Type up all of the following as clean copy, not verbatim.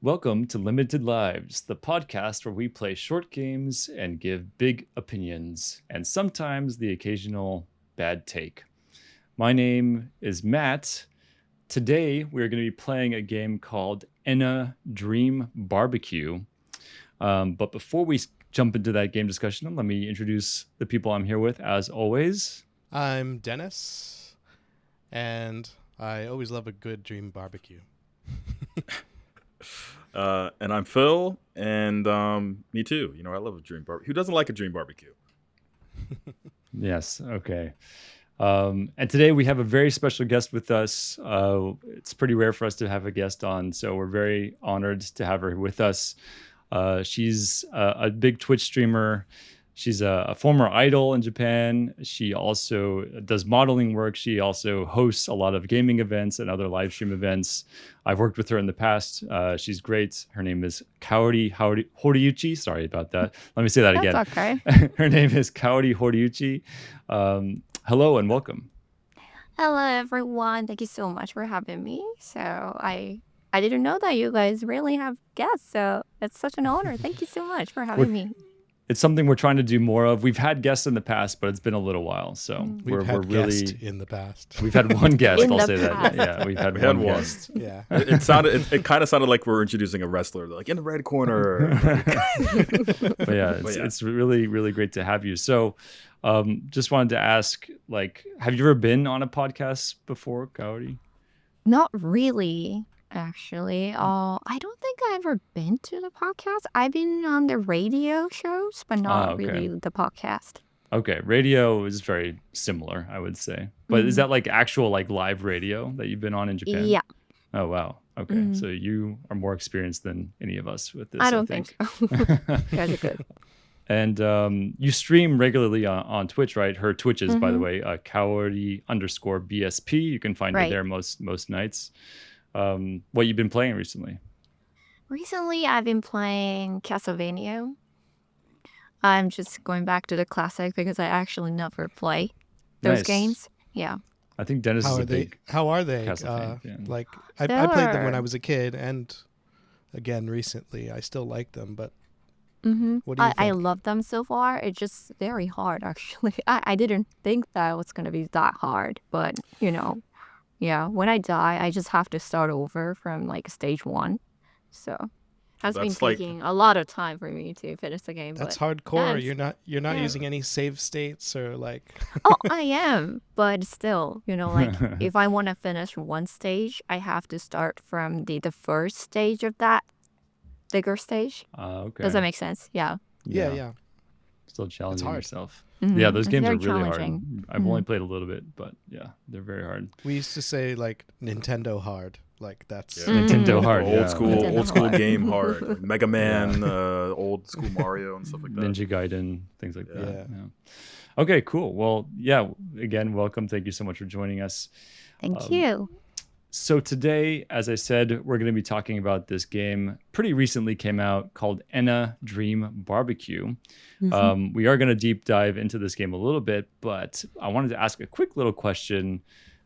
Welcome to Limited Lives, the podcast where we play short games and give big opinions, and sometimes the occasional bad take. My name is Matt. Today, we're going to be playing a game called ENA Dream Barbecue. But before we jump into that game discussion, let me introduce the people I'm here with, as always. I'm Dennis, and I always love a good dream barbecue. And I'm Phil, and me too. You know, I love a dream barbecue. Who doesn't like a dream barbecue? Yes, okay. And today we have a very special guest with us. It's pretty rare for us to have a guest on, so we're very honored to have her with us. She's a big Twitch streamer. She's a former idol in Japan. She also does modeling work. She also hosts a lot of gaming events and other live stream events. I've worked with her in the past. She's great. Her name is Kaori Horiuchi. Sorry about that. Let me say that again. That's okay. Her name is Kaori Horiuchi. Hello and welcome. Hello, everyone. Thank you so much for having me. So I didn't know that you guys really have guests, so it's such an honor. Thank you so much for having me. It's something we're trying to do more of. We've had guests in the past, but it's been a little while. So We've had guests in the past. We've had one guest. In I'll the say past. that. Yeah, we've had one guest. Yeah. It kind of sounded like we were introducing a wrestler. They're like, in the red corner. But yeah, it's really, really great to have you. So just wanted to ask, like, have you ever been on a podcast before, Kaori? Not really, actually. I don't think I've ever been to the podcast. I've been on the radio shows, but not okay. really the podcast. Okay, radio is very similar, I would say. But is that like actual like live radio that you've been on in Japan? Yeah, Oh, wow. Okay, so you are more experienced than any of us with this. I don't think so. You guys are good. And you stream regularly on Twitch, right? Her Twitch is, by the way, Kaori_BSP. You can find her there most nights. What you've been playing recently? Recently, I've been playing Castlevania. I'm just going back to the classic because I actually never play those games. Yeah. I think Dennis is a big How are they? Castlevania fan. Like I played them when I was a kid, and again recently. I still like them, but what do you think? I love them so far. It's just very hard, actually. I didn't think that it was going to be that hard, but, yeah, when I die, I just have to start over from, like, stage 1. So has been taking a lot of time for me to finish the game. That's but hardcore. You're not using any save states or, like... Oh, I am, but still, like, if I want to finish one stage, I have to start from the first stage of that bigger stage. Okay. Does that make sense? Yeah. Yeah. Still challenging yourself. Mm-hmm. Yeah, those It's games very are really challenging. hard. I've only played a little bit, but yeah, they're very hard. We used to say, like, Nintendo hard. Like, that's... Nintendo hard, Old school, Nintendo old school hard. game hard. Like Mega Man, old school Mario, and stuff like that. Ninja Gaiden, things like that. Yeah. Yeah. Okay, cool. Well, yeah, again, welcome. Thank you so much for joining us. Thank you. So today, as I said, we're going to be talking about this game. Pretty recently came out called ENA Dream Barbecue. We are going to deep dive into this game a little bit, but I wanted to ask a quick little question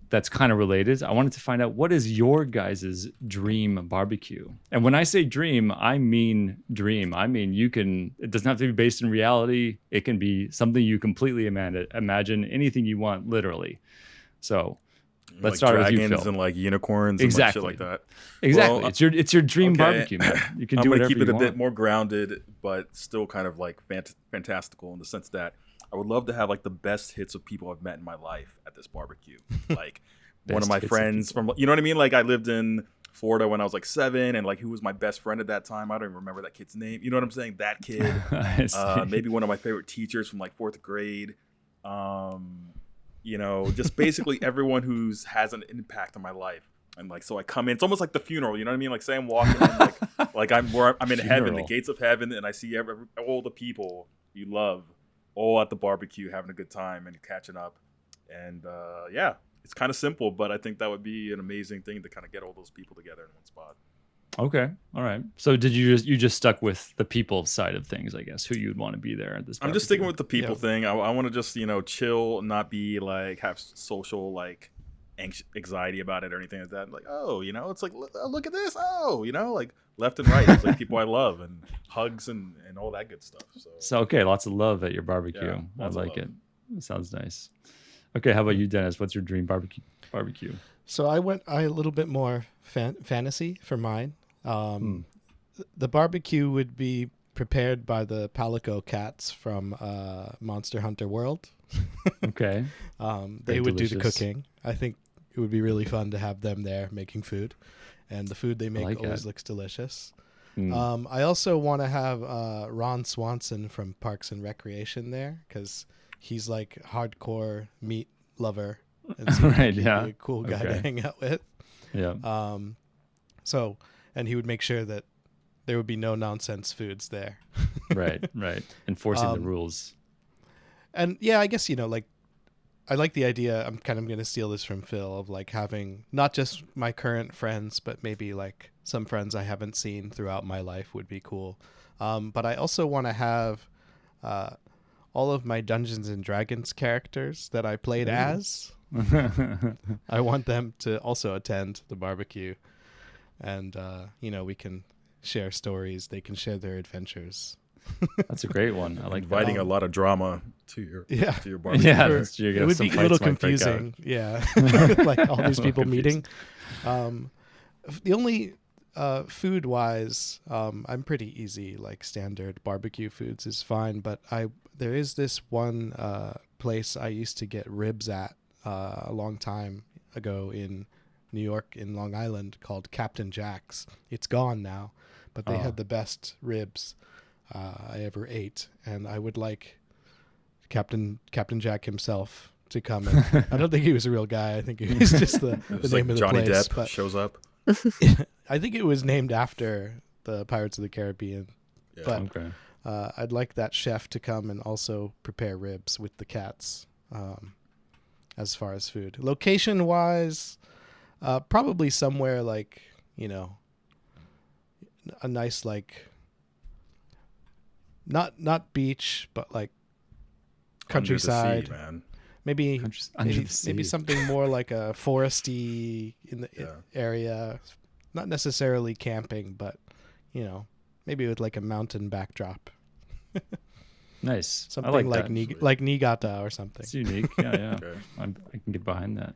that's kind of related. I wanted to find out, what is your guys' dream barbecue? And when I say dream, I mean dream. I mean, it doesn't have to be based in reality. It can be something you completely imagine, anything you want, literally. So let's start with you, Phil. Dragons and like unicorns and like shit like that. Exactly. Well, it's your dream barbecue, man. You can do whatever you want. I'm going to keep it a bit more grounded, but still kind of like fantastical in the sense that I would love to have like the best hits of people I've met in my life at this barbecue. Like one of my friends from, you know what I mean? Like I lived in Florida when I was like 7, and like who was my best friend at that time? I don't even remember that kid's name. You know what I'm saying? That kid. Maybe one of my favorite teachers from like 4th grade. Just basically everyone who's has an impact on my life. And like, so I come in, it's almost like the funeral, you know what I mean? Like say I'm walking in, like I'm in heaven, the gates of heaven, and I see all the people you love all at the barbecue having a good time and catching up. And it's kind of simple, but I think that would be an amazing thing to kind of get all those people together in one spot. Okay. All right. So did you just stuck with the people side of things, I guess, who you'd want to be there at this barbecue? I'm just sticking with the people thing. I want to just, chill, not be like have social like anxiety about it or anything like that. I'm like, oh, it's like, look at this. Oh, like left and right. It's like people I love and hugs and all that good stuff. So okay, lots of love at your barbecue. Yeah, I like it. Sounds nice. Okay, how about you, Dennis? What's your dream barbecue? So I went a little bit more fantasy for mine. The barbecue would be prepared by the Palico cats from Monster Hunter World. Okay. They would do the cooking. I think it would be really fun to have them there making food, and the food they make always looks delicious. I also want to have Ron Swanson from Parks and Recreation there, because he's like hardcore meat lover. And so right, he'd yeah. be a cool guy to hang out with. Yeah. So, and he would make sure that there would be no nonsense foods there. right. Enforcing the rules. And yeah, I guess, like, I like the idea. I'm kind of going to steal this from Phil, of like having not just my current friends, but maybe like some friends I haven't seen throughout my life would be cool. But I also want to have all of my Dungeons and Dragons characters that I played as. I want them to also attend the barbecue, and we can share stories. They can share their adventures. That's a great one. I like inviting a lot of drama to your barbecue. Yeah, that's true. It would be a little confusing. Yeah, like all these people meeting. The only food wise, I'm pretty easy. Like standard barbecue foods is fine, but there is this one place I used to get ribs at a long time ago in New York, in Long Island, called Captain Jack's. It's gone now, but they had the best ribs I ever ate, and I would like Captain Jack himself to come. And I don't think he was a real guy. I think he was just the name of the Johnny place. Depp shows up. I think it was named after the Pirates of the Caribbean. Yeah. But Okay. I'd like that chef to come and also prepare ribs with the cats. As far as food, location wise, probably somewhere like, a nice, like, not beach, but like countryside. Under the sea, man. Maybe something more like a foresty in the area, not necessarily camping, but maybe with like a mountain backdrop. Nice. Something I like Niigata or something. It's unique. Yeah. Okay. I can get behind that.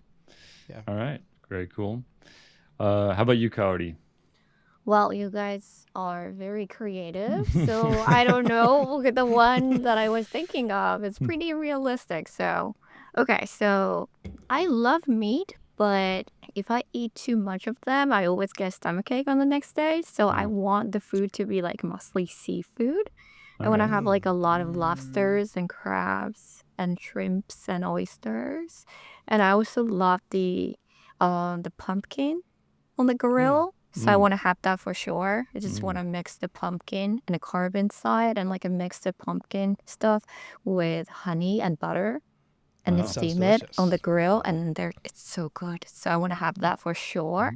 Yeah. All right. Very cool. How about you, Kaori? Well, you guys are very creative, so I don't know. The one that I was thinking of is pretty realistic. So, okay, so I love meat, but if I eat too much of them, I always get stomachache on the next day. So I want the food to be like mostly seafood. I want to have like a lot of lobsters and crabs and shrimps and oysters. And I also love the pumpkin on the grill. So I want to have that for sure. I just want to mix the pumpkin and the carb inside, and like a mix the pumpkin stuff with honey and butter, and then steam it on the grill, and it's so good. So I want to have that for sure.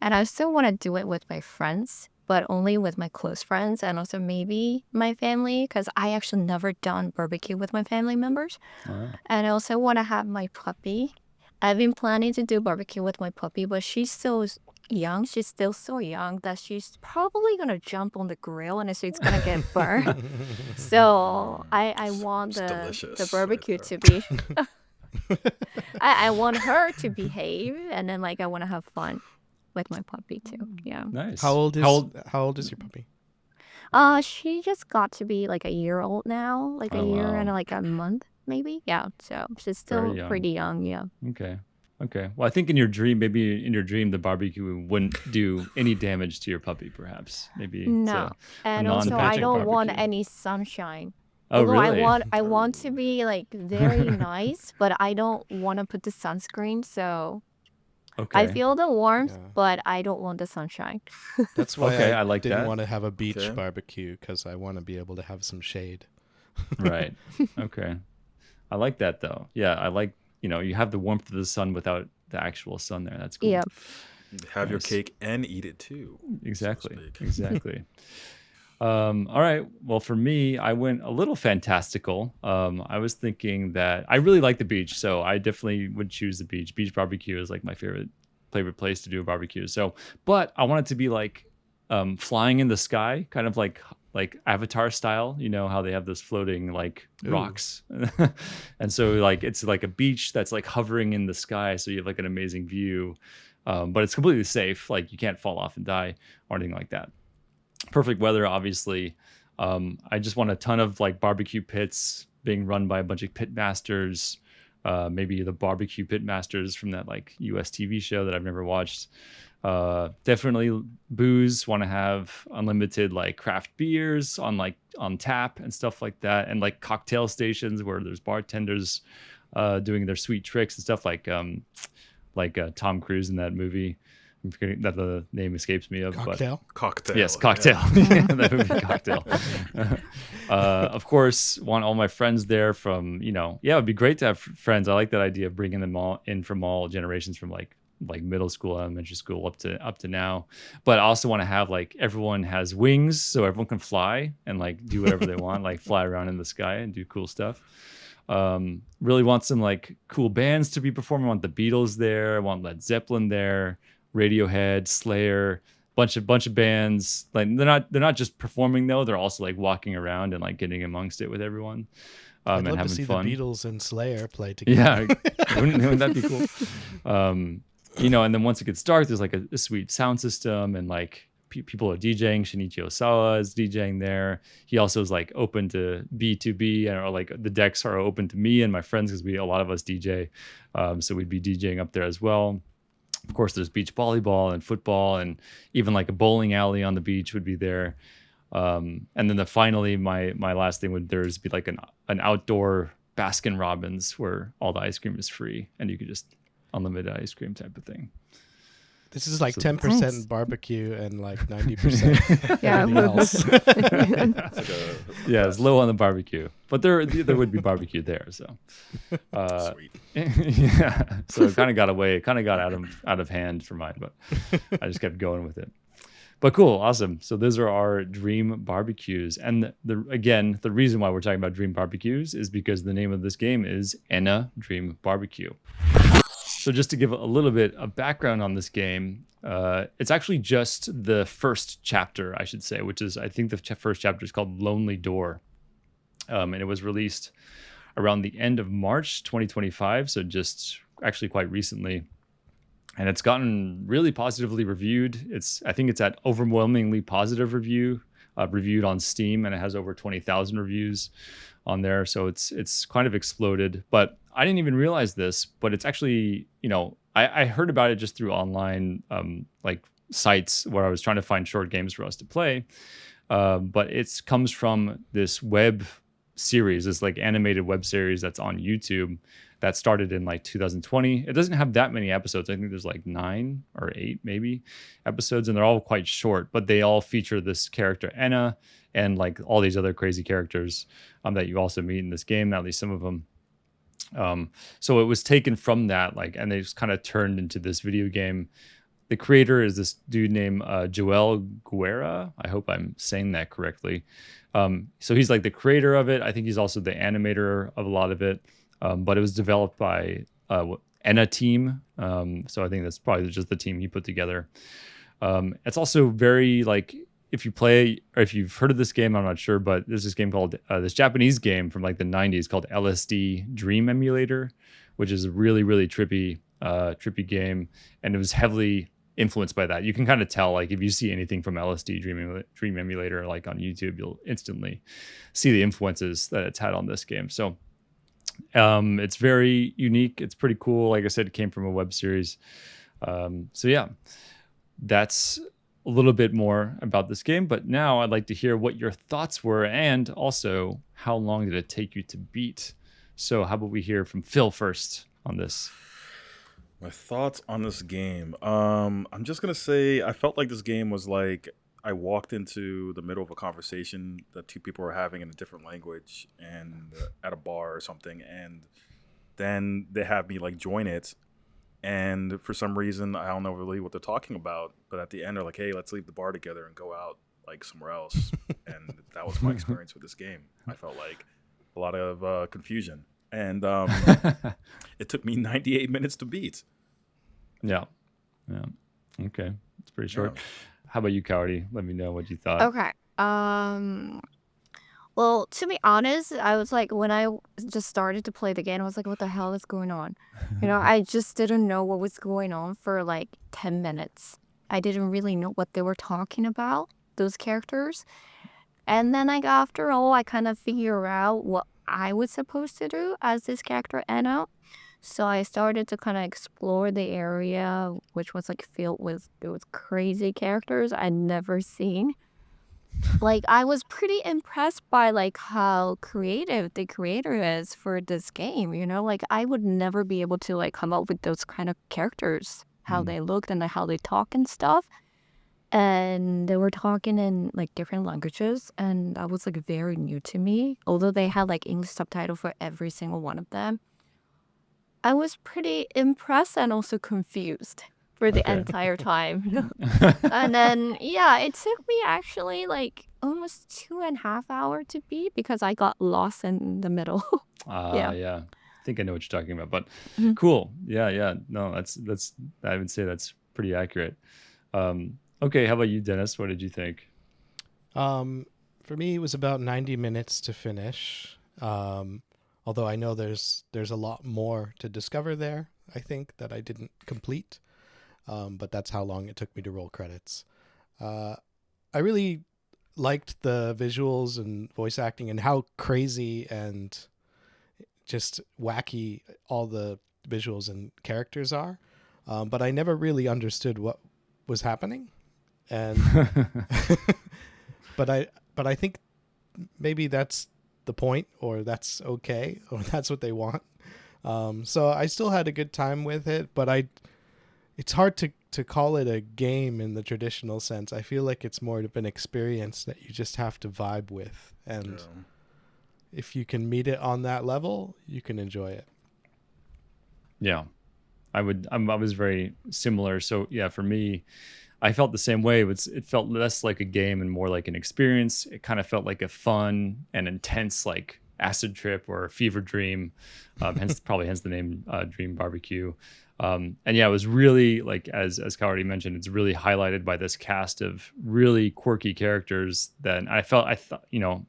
And I still want to do it with my friends, but only with my close friends, and also maybe my family, because I actually never done barbecue with my family members. And I also want to have my puppy. I've been planning to do barbecue with my puppy, but she's still young. She's still so young that she's probably gonna jump on the grill, and so it's gonna get burned. So I want the barbecue to be. I want her to behave, and then like I want to have fun with my puppy too. Yeah. Nice. How old is your puppy? She just got to be like a year old now, like a year and like a month maybe. Yeah. So she's still pretty young. Yeah. Okay. Well, I think maybe in your dream, the barbecue wouldn't do any damage to your puppy, perhaps. Maybe. No. And also, I don't want any sunshine. Oh, Although really? I want to be like very nice, but I don't want to put the sunscreen. So I feel the warmth, but I don't want the sunshine. That's why I didn't that. want to have a beach barbecue, because I want to be able to have some shade. Right. Okay. I like that though. Yeah, I like, you have the warmth of the sun without the actual sun there. That's cool. Yeah. Have your cake and eat it too. Exactly. All right. Well, for me, I went a little fantastical. I was thinking that I really like the beach, so I definitely would choose the beach. Beach barbecue is like my favorite place to do a barbecue. So, but I want it to be like flying in the sky, kind of like Avatar style. You know how they have those floating like rocks, and so like it's like a beach that's like hovering in the sky, so you have like an amazing view. But it's completely safe. Like you can't fall off and die or anything like that. Perfect weather, obviously. I just want a ton of like barbecue pits being run by a bunch of pit masters. Maybe the barbecue pit masters from that like US TV show that I've never watched. Definitely booze. Want to have unlimited like craft beers on tap and stuff like that, and like cocktail stations where there's bartenders doing their sweet tricks and stuff like Tom Cruise in that movie. I'm forgetting that the name escapes me of. Cocktail. Yes, Cocktail. Yeah. That movie Cocktail. Of course, want all my friends there from, it'd be great to have friends. I like that idea of bringing them all in from all generations, from like middle school, elementary school up to now. But I also want to have like everyone has wings, so everyone can fly and like do whatever they want, like fly around in the sky and do cool stuff. Really want some like cool bands to be performing. I want the Beatles there. I want Led Zeppelin there. Radiohead, Slayer, bunch of bands. Like they're not just performing though; they're also like walking around and like getting amongst it with everyone. I'd and love having to see fun. the Beatles and Slayer play together. Yeah, wouldn't that be cool? And then once it gets dark, there's like a sweet sound system, and like people are DJing. Shinichi Osawa is DJing there. He also is like open to B2B, or like the decks are open to me and my friends because a lot of us DJ. So we'd be DJing up there as well. Of course, there's beach volleyball and football, and even like a bowling alley on the beach would be there. And then finally, my last thing would be like an outdoor Baskin Robbins where all the ice cream is free and you could just unlimited ice cream type of thing. This is like 10% barbecue and like 90% Yeah. everything else. Yeah, it's low on the barbecue, but there would be barbecue there. So, Sweet. Yeah. So it kind of got away. It kind of got out of hand for mine, but I just kept going with it. But cool, awesome. So those are our dream barbecues, and the reason why we're talking about dream barbecues is because the name of this game is ENA Dream Barbecue. So just to give a little bit of background on this game, it's actually just the first chapter, I should say, which is, I think the first chapter is called Lonely Door. And it was released around the end of March 2025, so just actually quite recently. And it's gotten really positively reviewed. I think it's at overwhelmingly positive reviewed on Steam, and it has over 20,000 reviews on there. So it's kind of exploded. But I didn't even realize this, but it's actually, I heard about it just through online like sites where I was trying to find short games for us to play. But it comes from this web series, this like animated web series that's on YouTube that started in like 2020. It doesn't have that many episodes. I think there's like 9 or 8 maybe episodes, and they're all quite short, but they all feature this character ENA and like all these other crazy characters that you also meet in this game, at least some of them. So it was taken from that, like, and they just kind of turned into this video game. The creator is this dude named Joel Guerra. I hope I'm saying that correctly. So he's like the creator of it. I think he's also the animator of a lot of it. But it was developed by ENA team. So I think that's probably just the team he put together. It's also very like, if you play, or if you've heard of this game, I'm not sure, but there's this game called, this Japanese game from like the 90s called LSD Dream Emulator, which is a really, really trippy game. And it was heavily influenced by that. You can kind of tell, like, if you see anything from LSD Dream Emulator, like on YouTube, you'll instantly see the influences that it's had on this game. So it's very unique. It's pretty cool. Like I said, it came from a web series. So yeah, that's a little bit more about this game. But now I'd like to hear what your thoughts were, and also how long did it take you to beat? So how about we hear from Phil first on this? My thoughts on this game. I'm just gonna say I felt like this game was like I walked into the middle of a conversation that two people were having in a different language and at a bar or something, and then they have me like join it, and for some reason I don't know really what they're talking about, but at the end they're like, hey, let's leave the bar together and go out like somewhere else, and that was my experience with this game. I felt like a lot of confusion, and it took me 98 minutes to beat. Yeah. Okay, it's pretty short. Yeah. How about you, Kaori? Let me know what you thought. Okay. Well, to be honest, I was like, when I just started to play the game, I was like, what the hell is going on? I just didn't know what was going on for like 10 minutes. I didn't really know what they were talking about, those characters. And then like after all, I kind of figured out what I was supposed to do as this character, ENA. So I started to kind of explore the area, which was like filled with those crazy characters I'd never seen. Like, I was pretty impressed by like how creative the creator is for this game, like I would never be able to like come up with those kind of characters, how they looked and how they talk and stuff. And they were talking in like different languages, and that was like very new to me. Although they had like English subtitle for every single one of them, I was pretty impressed and also confused for the entire time. And then, it took me actually like almost 2.5 hours to beat because I got lost in the middle. Yeah. I think I know what you're talking about, but cool. Yeah. No, that's I would say that's pretty accurate. Okay, how about you, Dennis? What did you think? For me, it was about 90 minutes to finish. Although I know there's a lot more to discover there, I think, that I didn't complete. But that's how long it took me to roll credits. I really liked the visuals and voice acting and how crazy and just wacky all the visuals and characters are. But I never really understood what was happening. And but I think maybe that's the point, or that's okay, or that's what they want. So I still had a good time with it, but it's hard to call it a game in the traditional sense. I feel like it's more of an experience that you just have to vibe with, and if you can meet it on that level, you can enjoy it. Yeah, I was very similar. So yeah, for me, I felt the same way. It felt less like a game and more like an experience. It kind of felt like a fun and intense like acid trip or a fever dream, hence the name Dream Barbecue. And yeah, it was really like as Kaori mentioned, it's really highlighted by this cast of really quirky characters that I thought,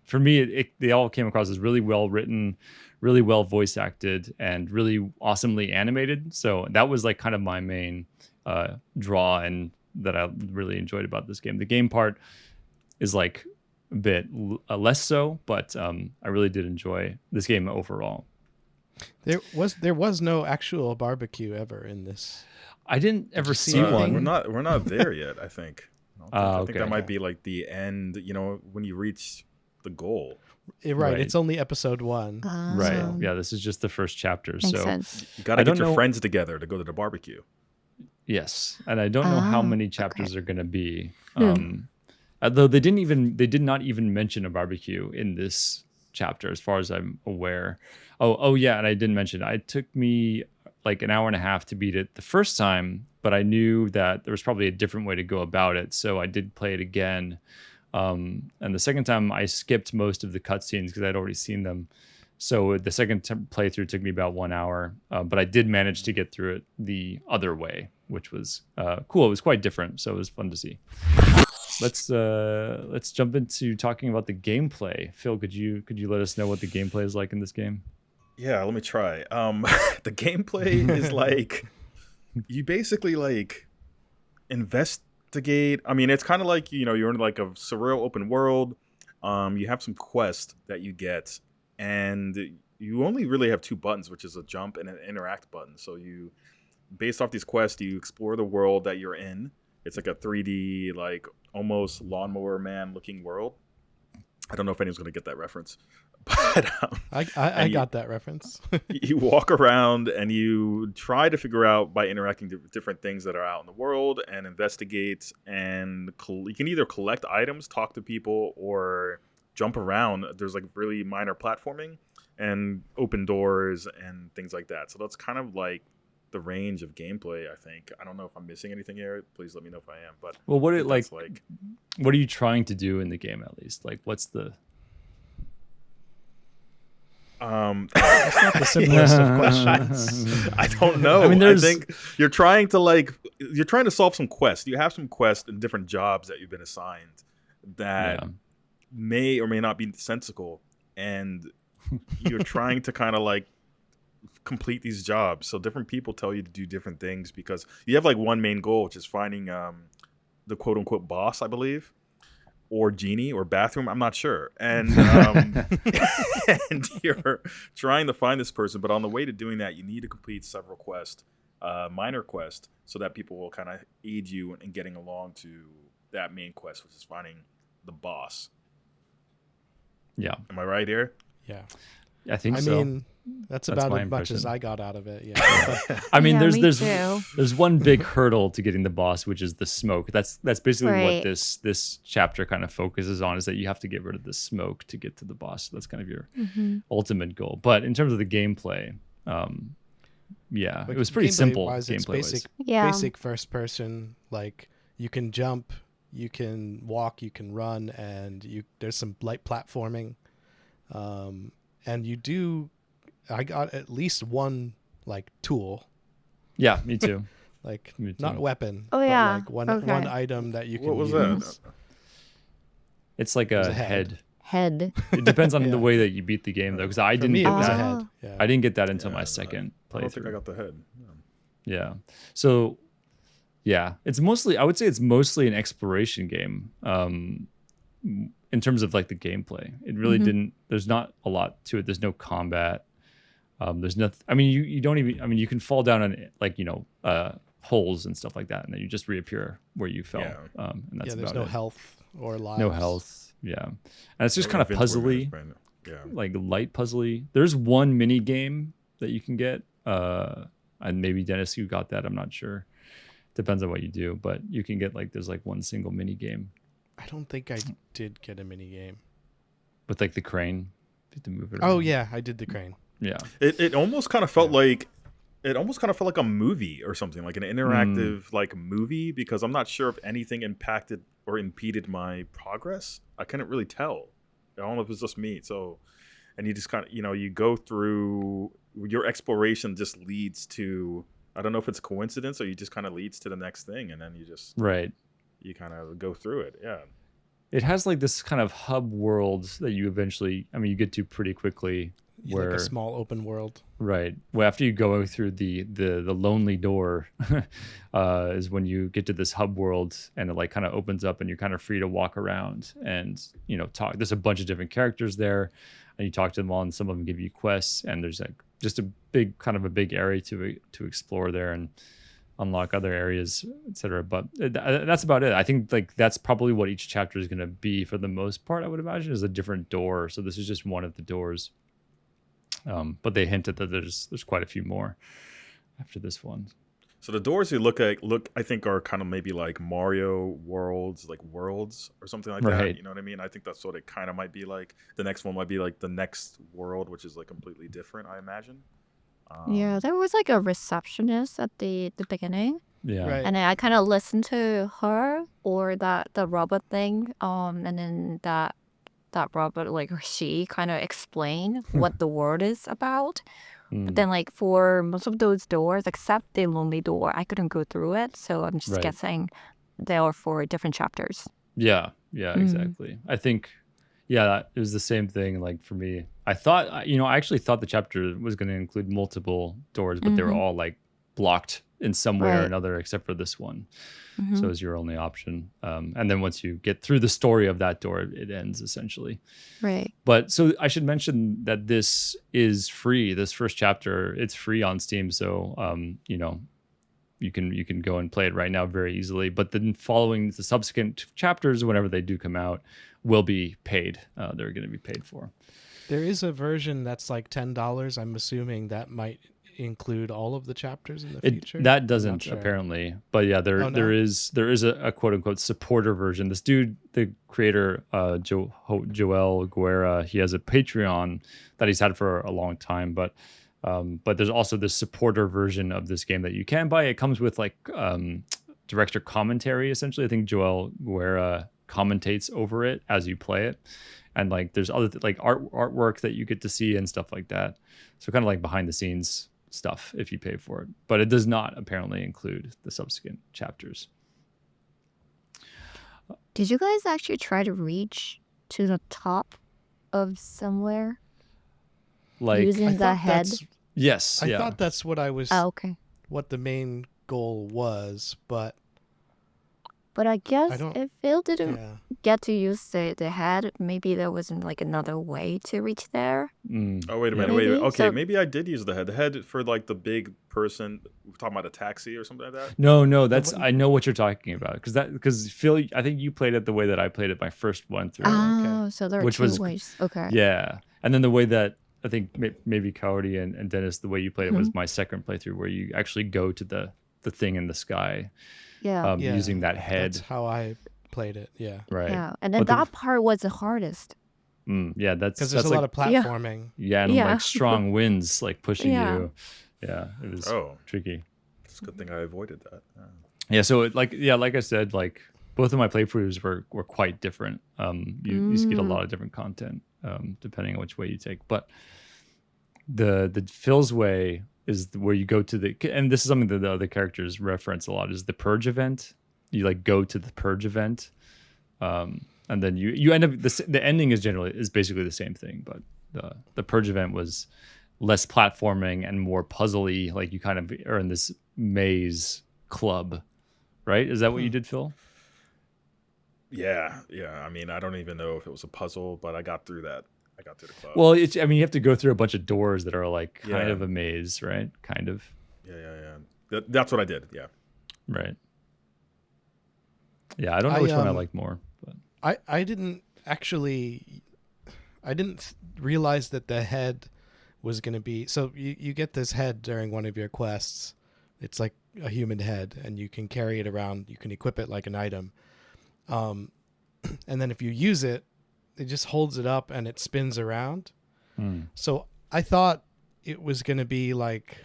for me, they all came across as really well written, really well voice acted, and really awesomely animated. So that was like kind of my main draw and that I really enjoyed about this game. The game part is like a bit less so, but I really did enjoy this game overall. There was no actual barbecue ever in this. I didn't ever see one. We're not there yet, I think. I think that might be like the end, when you reach the goal. Right. It's only episode 1. Right. Yeah, this is just the first chapter. Makes sense. You got to get your friends together to go to the barbecue. Yes, and I don't know how many chapters are going to be. Although they did not even mention a barbecue in this chapter, as far as I'm aware. Oh yeah, and I didn't mention it took me like an hour and a half to beat it the first time, but I knew that there was probably a different way to go about it, so I did play it again. And the second time I skipped most of the cutscenes because I'd already seen them. So the second playthrough took me about 1 hour, but I did manage to get through it the other way, which was cool. It was quite different, so it was fun to see. Let's jump into talking about the gameplay. Phil, could you let us know what the gameplay is like in this game? Yeah, let me try. The gameplay is like you basically like investigate. I mean, it's kind of like you're in like a surreal open world. You have some quest that you get. And you only really have 2 buttons, which is a jump and an interact button. So you, based off these quests, you explore the world that you're in. It's like a 3D, like almost Lawnmower Man looking world. I don't know if anyone's going to get that reference, but I got that reference. You walk around and you try to figure out by interacting with different things that are out in the world and investigate. And you can either collect items, talk to people, or jump around. There's like really minor platforming and open doors and things like that. So that's kind of like the range of gameplay, I think. I don't know if I'm missing anything here. Please let me know if I am. But what what are you trying to do in the game at least? Like, what's the It's not the simplest of questions. I don't know. I think you're trying to solve some quests. You have some quests and different jobs that you've been assigned that may or may not be sensical, and you're trying to kind of like complete these jobs. So different people tell you to do different things because you have like one main goal, which is finding the quote unquote boss, I believe. Or genie or bathroom, I'm not sure. And and you're trying to find this person, but on the way to doing that, you need to complete several quests, minor quests, so that people will kind of aid you in getting along to that main quest, which is finding the boss. Yeah. Am I right here? Yeah. I think so. I mean, that's about as much as I got out of it. Yeah. I mean, Yeah, there's one big hurdle to getting the boss, which is the smoke. That's basically what Right. this chapter kind of focuses on, is that you have to get rid of the smoke to get to the boss. That's kind of your ultimate goal. But in terms of the gameplay, yeah, Like, it was pretty simple It's gameplay-wise. basic first person. Like you can jump, you can walk, you can run, and there's some light platforming. And I got at least one like tool, Yeah, me too. like Me not too. weapon, Oh, but yeah. like one Okay. item that you can What was use. that? It's like was a a head. head. Head. It depends on Yeah. the way that you beat the game, though, because I For didn't me, get it was a that. head. Yeah. I didn't get that until Yeah, my second I don't think I playthrough. got the head. Yeah. So, yeah, I would say it's mostly an exploration game. In terms of like the gameplay, it really there's not a lot to it. There's no combat. There's nothing. I mean, you don't even. I mean, you can fall down on like holes and stuff like that, and then you just reappear where you fell. Yeah. And that's Yeah, there's about no it. health or lives. No health. Yeah, and it's just No kind of inventory puzzly, management. Yeah. like light puzzly. There's one mini game that you can get. And maybe Dennis, you got that. I'm not sure. Depends on what you do, but you can get there's one single mini game I don't think I did get a mini game. with the crane. You have to move it Oh around. yeah, I did the crane. Yeah. It almost kind of felt like a movie or something, like an interactive like movie, because I'm not sure if anything impacted or impeded my progress. I couldn't really tell. I don't know if it's just me. So, and you just kind of you go through your exploration, just leads to, I don't know if it's coincidence or you just kind of leads to the next thing, and then you kind of go through it. Yeah. It has this kind of hub world that you eventually, you get to pretty quickly. Yeah, like a small open world. Right. Well, after you go through the lonely door, is when you get to this hub world, and it kind of opens up, and you're kind of free to walk around and talk. There's a bunch of different characters there, and you talk to them all, and some of them give you quests, and there's just a big area to explore there and unlock other areas, etc. But that's about it. I think that's probably what each chapter is going to be for the most part. I would imagine is a different door. So this is just one of the doors. But they hinted that there's quite a few more after this one. So the doors you look I think are kind of maybe like Mario worlds, like worlds or something like Right. that. You know what I mean? I think that's what it kind of might be like. The next one might be like the next world, which is completely different, I imagine. Yeah, there was a receptionist at the beginning, Yeah. Right. and then I kind of listened to her or the robot thing, and then that robot she kind of explained what the word is about. But then for most of those doors, except the lonely door, I couldn't go through it, so I'm just Right. guessing they are for different chapters. Yeah, exactly. I think, it was the same thing. For me, I thought, I actually thought the chapter was going to include multiple doors, but they were all blocked in some way or Right. another, except for this one. So it was your only option. And then once you get through the story of that door, it ends essentially. Right. But so I should mention that this is free. This first chapter, it's free on Steam. So, you can go and play it right now very easily. But then following the subsequent chapters, whenever they do come out, will be paid. They're going to be paid for. There is a version that's like $10. I'm assuming that might include all of the chapters in the future. That I'm doesn't not sure. apparently, but yeah, there Oh, no? is a quote unquote supporter version. This dude, the creator, Joel Guerra, he has a Patreon that he's had for a long time, but there's also this supporter version of this game that you can buy. It comes with director commentary essentially. I think Joel Guerra commentates over it as you play it, and like there's other like artwork that you get to see and stuff like that. So kind of like behind the scenes stuff if you pay for it, but it does not apparently include the subsequent chapters. Did you guys actually try to reach to the top of somewhere Like using the head? Yes, I thought that's what I was. Oh, okay. What the main goal was, but I guess I don't- if Phil didn't yeah. get to use the head, maybe there wasn't like another way to reach there. Oh, wait a minute. Maybe. Okay, So- maybe I did use the head. The head for like the big person. We're talking about a taxi or something like that. No, that's I know what you're talking about because Phil, I think you played it the way that I played it my first one through. Oh, so there are Which two was- ways. Okay. Yeah, and then the way that I think maybe Kaori and Dennis, the way you played it was my second playthrough, where you actually go to the thing in the sky, Yeah. Yeah, using that head. That's how I played it. Yeah, Right. Yeah. And then But the- that part was the hardest. Yeah, that's because there's a like, lot of platforming. yeah, and Yeah. like strong winds like pushing Yeah. you. Yeah, it was Oh, tricky. it's a good thing I avoided that. Yeah, so like I said, like both of my playthroughs were quite different. You just get a lot of different content depending on which way you take. But the Phil's way is where you go to and this is something that the other characters reference a lot, is the purge event. You like go to the purge event, and then you end up the ending is basically the same thing, but the purge event was less platforming and more puzzly. Like you kind of are in this maze club, right? Is that what you did, Phil? Yeah. I mean, I don't even know if it was a puzzle, but I got through that. I got to the club. Well, I mean, you have to go through a bunch of doors that are like kind Yeah. of a maze, right? Kind of. Yeah. That's what I did. Yeah. Right. Yeah, I don't know which one I like more, but I didn't realize that the head was going to be, so you get this head during one of your quests. It's like a human head, and you can carry it around. You can equip it like an item. And then if you use it, it just holds it up and it spins around. So I thought it was going to be like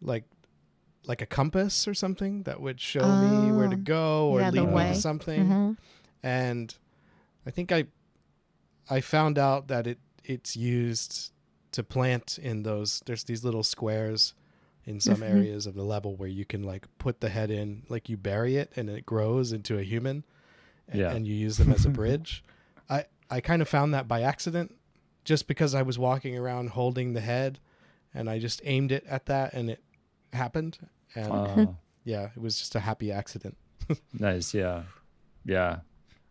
a compass or something that would show me where to go or the lead me way. to something. Mhm. And I think I found out that it's used to plant in there's these little squares in some areas of the level where you can like put the head in, like you bury it and it grows into a human, and you use them as a bridge. I kind of found that by accident, just because I was walking around holding the head and I just aimed it at that and it happened. And yeah, it was just a happy accident. nice. Yeah.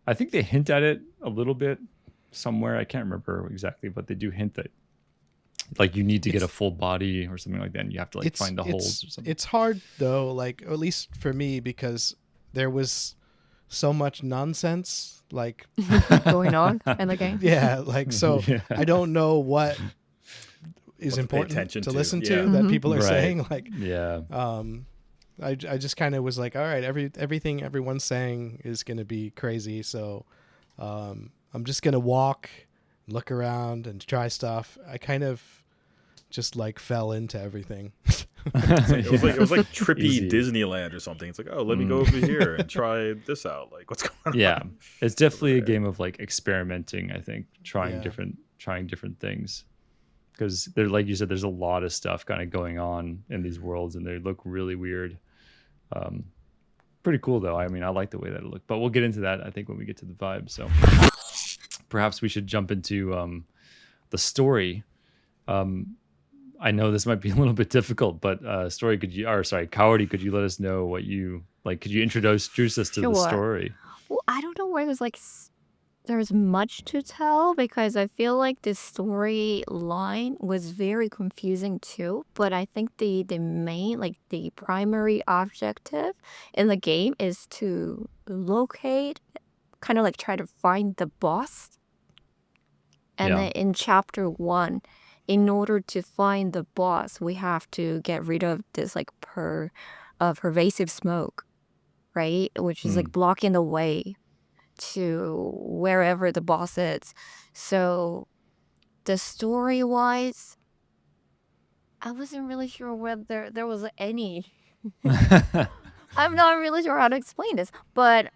I think they hint at it a little bit somewhere. I can't remember exactly, but they do hint that like you need to get a full body or something like that, and you have to like find the holes or something. It's hard though, like at least for me, because there was so much nonsense like Going on in the game. yeah, like so Yeah. I don't know what is What to pay important attention to to, listen yeah. to that people are Right. saying. Like Yeah. I just kind of was like, all right, everything everyone's saying is going to be crazy, so I'm just going to walk, look around and try stuff. I kind of just like fell into everything. It was like trippy Easy. Disneyland or something. It's like, oh, let me go over here and try this out. Like, what's going on? Yeah, it's definitely a there. game of like experimenting. I think trying Yeah. different things, because there, like you said, there's a lot of stuff kind of going on in these worlds, and they look really weird. Pretty cool though. I mean, I like the way that it looked, but we'll get into that I think when we get to the vibe. So perhaps we should jump into the story. I know this might be a little bit difficult, but Kaori, could you let us know what you like? Could you introduce us to the Sure. story? Well, I don't know where there's much to tell, because I feel like the storyline was very confusing too. But I think the main, like the primary objective in the game is to locate, kind of like try to find the boss. And Yeah. then in chapter 1, in order to find the boss, we have to get rid of this like pervasive smoke, right? Which is like blocking the way to wherever the boss is. So the story wise, I wasn't really sure whether there was any. I'm not really sure how to explain this, but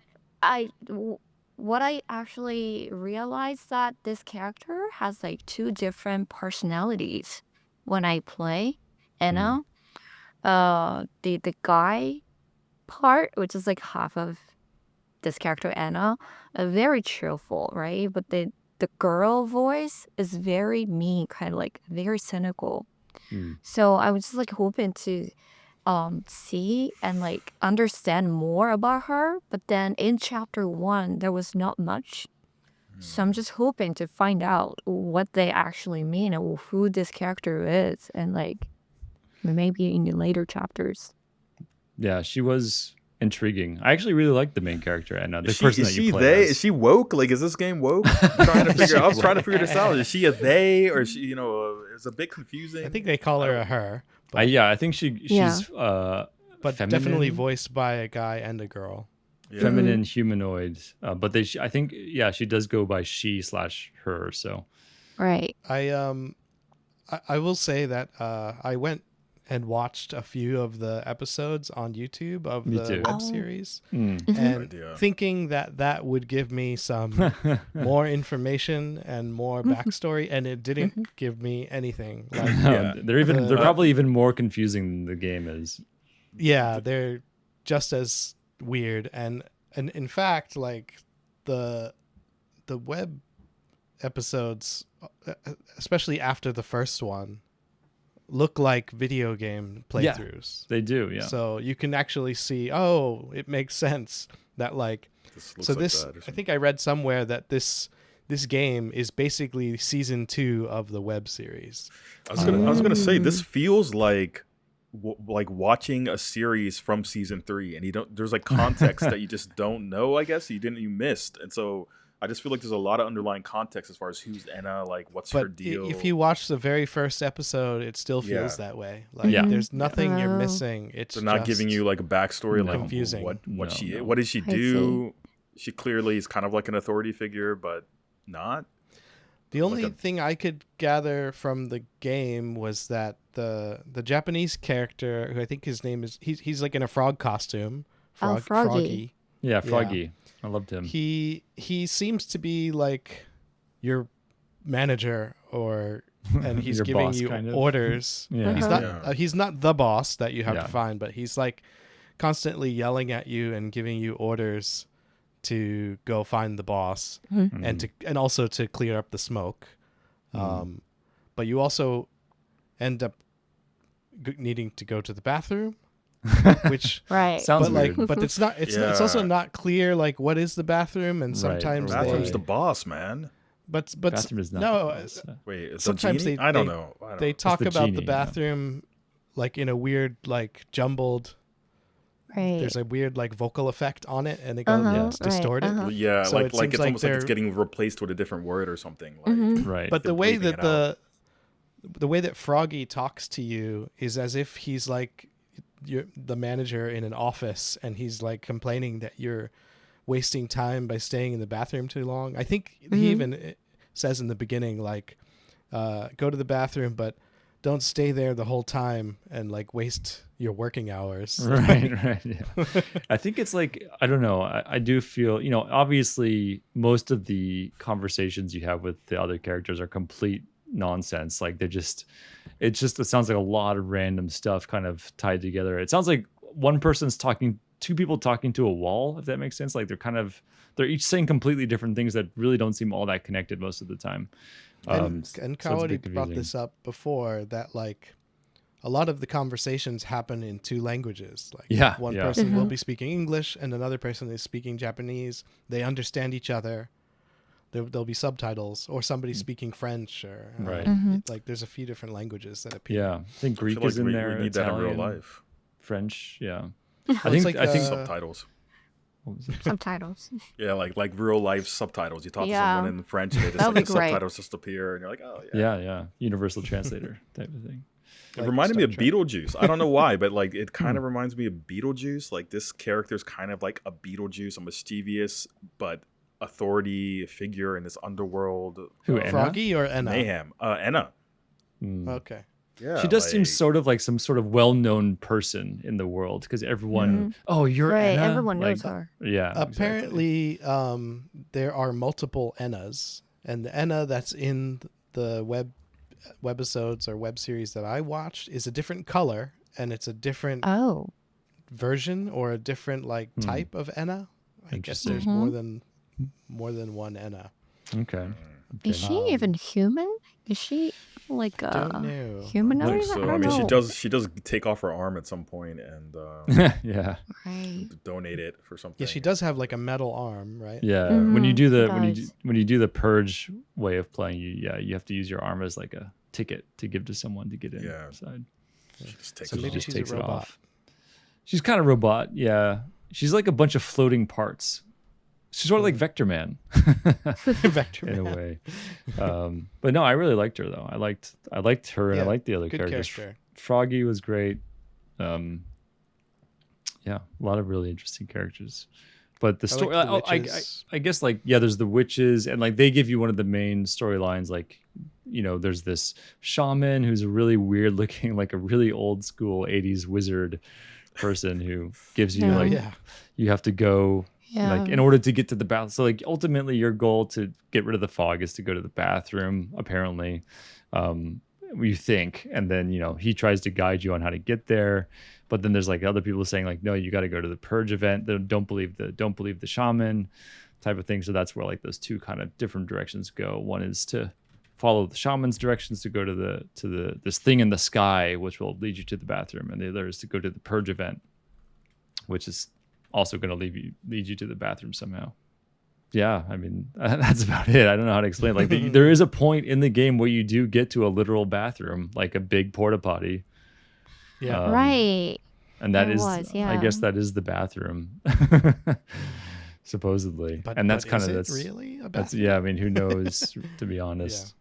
what I actually realized that this character has like two different personalities when I play ENA. The guy part, which is like half of this character ENA, very cheerful, right? But the girl voice is very mean, kind of like very cynical. So I was just like hoping to see and like understand more about her, but then in chapter 1 there was not much. So I'm just hoping to find out what they actually mean and who this character is, and like maybe in the later chapters. Yeah, she was intriguing. I actually really like the main character, and the person that you play as. Is she woke? Like, is this game woke? I was trying to figure this out. Is she a they, or is she? It's a bit confusing. I think they call her a her. But I think she's but feminine, definitely voiced by a guy and a girl. Yeah. feminine humanoid. But I think she does go by she/her. So Right. I will say that I went and watched a few of the episodes on YouTube of Me the too. web series, Good and idea. thinking that would give me some more information and more backstory, and it didn't give me anything. Like, Yeah. they're probably even more confusing than the game is. yeah, they're just as weird, and in fact, like the web episodes, especially after the first one, look like video game playthroughs. They do, yeah. So you can actually see, it makes sense that like I think I read somewhere that this game is basically season 2 of the web series. I was gonna say this feels like watching a series from season 3, and there's like context that you just don't know. I guess you missed, and so I just feel like there's a lot of underlying context as far as who's ENA, like what's her deal. If you watch the very first episode, it still feels that way. Like there's nothing you're missing. They're not giving you like a backstory, like confusing. What did she do? She clearly is kind of like an authority figure, but not. The only thing I could gather from the game was that the Japanese character, who I think his name is, he's like in a frog costume. Froggy. Yeah, Froggy. I loved him. He seems to be like your manager, and he's giving boss, you kind of. orders. Yeah. He's not the boss that you have to find, but he's like constantly yelling at you and giving you orders to go find the boss and also to clear up the smoke. But you also end up needing to go to the bathroom. Which Right. Sounds but weird. but it's not. It's also not clear like what is the bathroom, and sometimes The bathroom's the boss, man. but Bathroom is not no. the boss. Wait, it's Sometimes a genie? they- I don't they- know. They talk the about genie, the yeah. bathroom like in a weird, like jumbled. Right. There's a weird like vocal effect on it, and it goes it's distorted. Yeah, So it like seems it's like almost like it's they're- getting replaced with a different word or something. Like, Right. But the they're way bleeping that it the way that Froggy talks to you is as if he's like you're the manager in an office, and he's like complaining that you're wasting time by staying in the bathroom too long. I think he even says in the beginning, like, go to the bathroom, but don't stay there the whole time and like waste your working hours. Right. Yeah. I think it's like, I don't know. I do feel, obviously most of the conversations you have with the other characters are complete nonsense. Like it sounds like a lot of random stuff kind of tied together. It sounds like two people talking to a wall, if that makes sense. Like they're each saying completely different things that really don't seem all that connected most of the time. And So it's a Kaori bit brought confusing. this up before, that like a lot of the conversations happen in two languages. Like one person will be speaking English and another person is speaking Japanese. They understand each other. There'll be subtitles, or somebody speaking French, or Right. like there's a few different languages that appear. Yeah. I think I Greek feel like is in we there. need that in real Italian, life. French. Yeah. Well, I it's think like, Subtitles. what was it? Subtitles. Yeah, like real life subtitles. You talk to Yeah. someone in French, and they just That would like be the great. subtitles just appear, and you're like, oh yeah. Yeah. Universal translator type of thing. It Like reminded me of Star Trek. Beetlejuice. I don't know why, but like it kind of reminds me of Beetlejuice. Like this character's kind of like a Beetlejuice, a mischievous but authority figure in this underworld. Who, Anna? Froggy or Enna? Mayhem. Enna. Mm. Okay. Yeah, she does seem sort of like some sort of well-known person in the world because everyone, oh, you're right. ENA? Everyone knows Like, her. Yeah, Apparently, there are multiple ENAs, and the ENA that's in the webisodes or web series that I watched is a different color, and it's a different Oh. version or a different like type of ENA. I guess there's more than one ENA. Okay. Is she even human? Is she like Don't know. humanoid? So I don't mean, know. she does take off her arm at some point and Yeah. Right. donate it for something. Yeah, she does have like a metal arm, right? Yeah. When you do the does. when you do the purge way of playing, you have to use your arm as like a ticket to give to someone to get inside. She just takes So it maybe off. she's takes a it robot. off. She's kind of robot, yeah. She's like a bunch of floating parts. She's sort of like Vector Man Vector in a Man. way. But no, I really liked her though. I liked her and I Yeah, liked the other good characters. character. Froggy was great. Yeah, a lot of really interesting characters. But the story, like the witches. I guess, like, yeah, there's the witches, and like they give you one of the main storylines. Like, you know, there's this shaman who's a really weird looking, like a really old school 80s wizard person who gives you like, you have to go like in order to get to the bath. So like ultimately your goal to get rid of the fog is to go to the bathroom, apparently. You think, and then, you know, he tries to guide you on how to get there. But then there's like other people saying like, no, you got to go to the purge event. Don't believe the shaman type of thing. So that's where like those two kind of different directions go. One is to follow the shaman's directions to go to this thing in the sky, which will lead you to the bathroom. And the other is to go to the purge event, which is also going to lead you to the bathroom somehow. Yeah, I mean, that's about it. I don't know how to explain it. Like there is a point in the game where you do get to a literal bathroom, like a big porta potty. Yeah. Right. And that It is, was, I guess that is the bathroom, supposedly. But, and that's but kind is of, it that's, really a that's, bathroom? yeah, I mean, who knows, to be honest.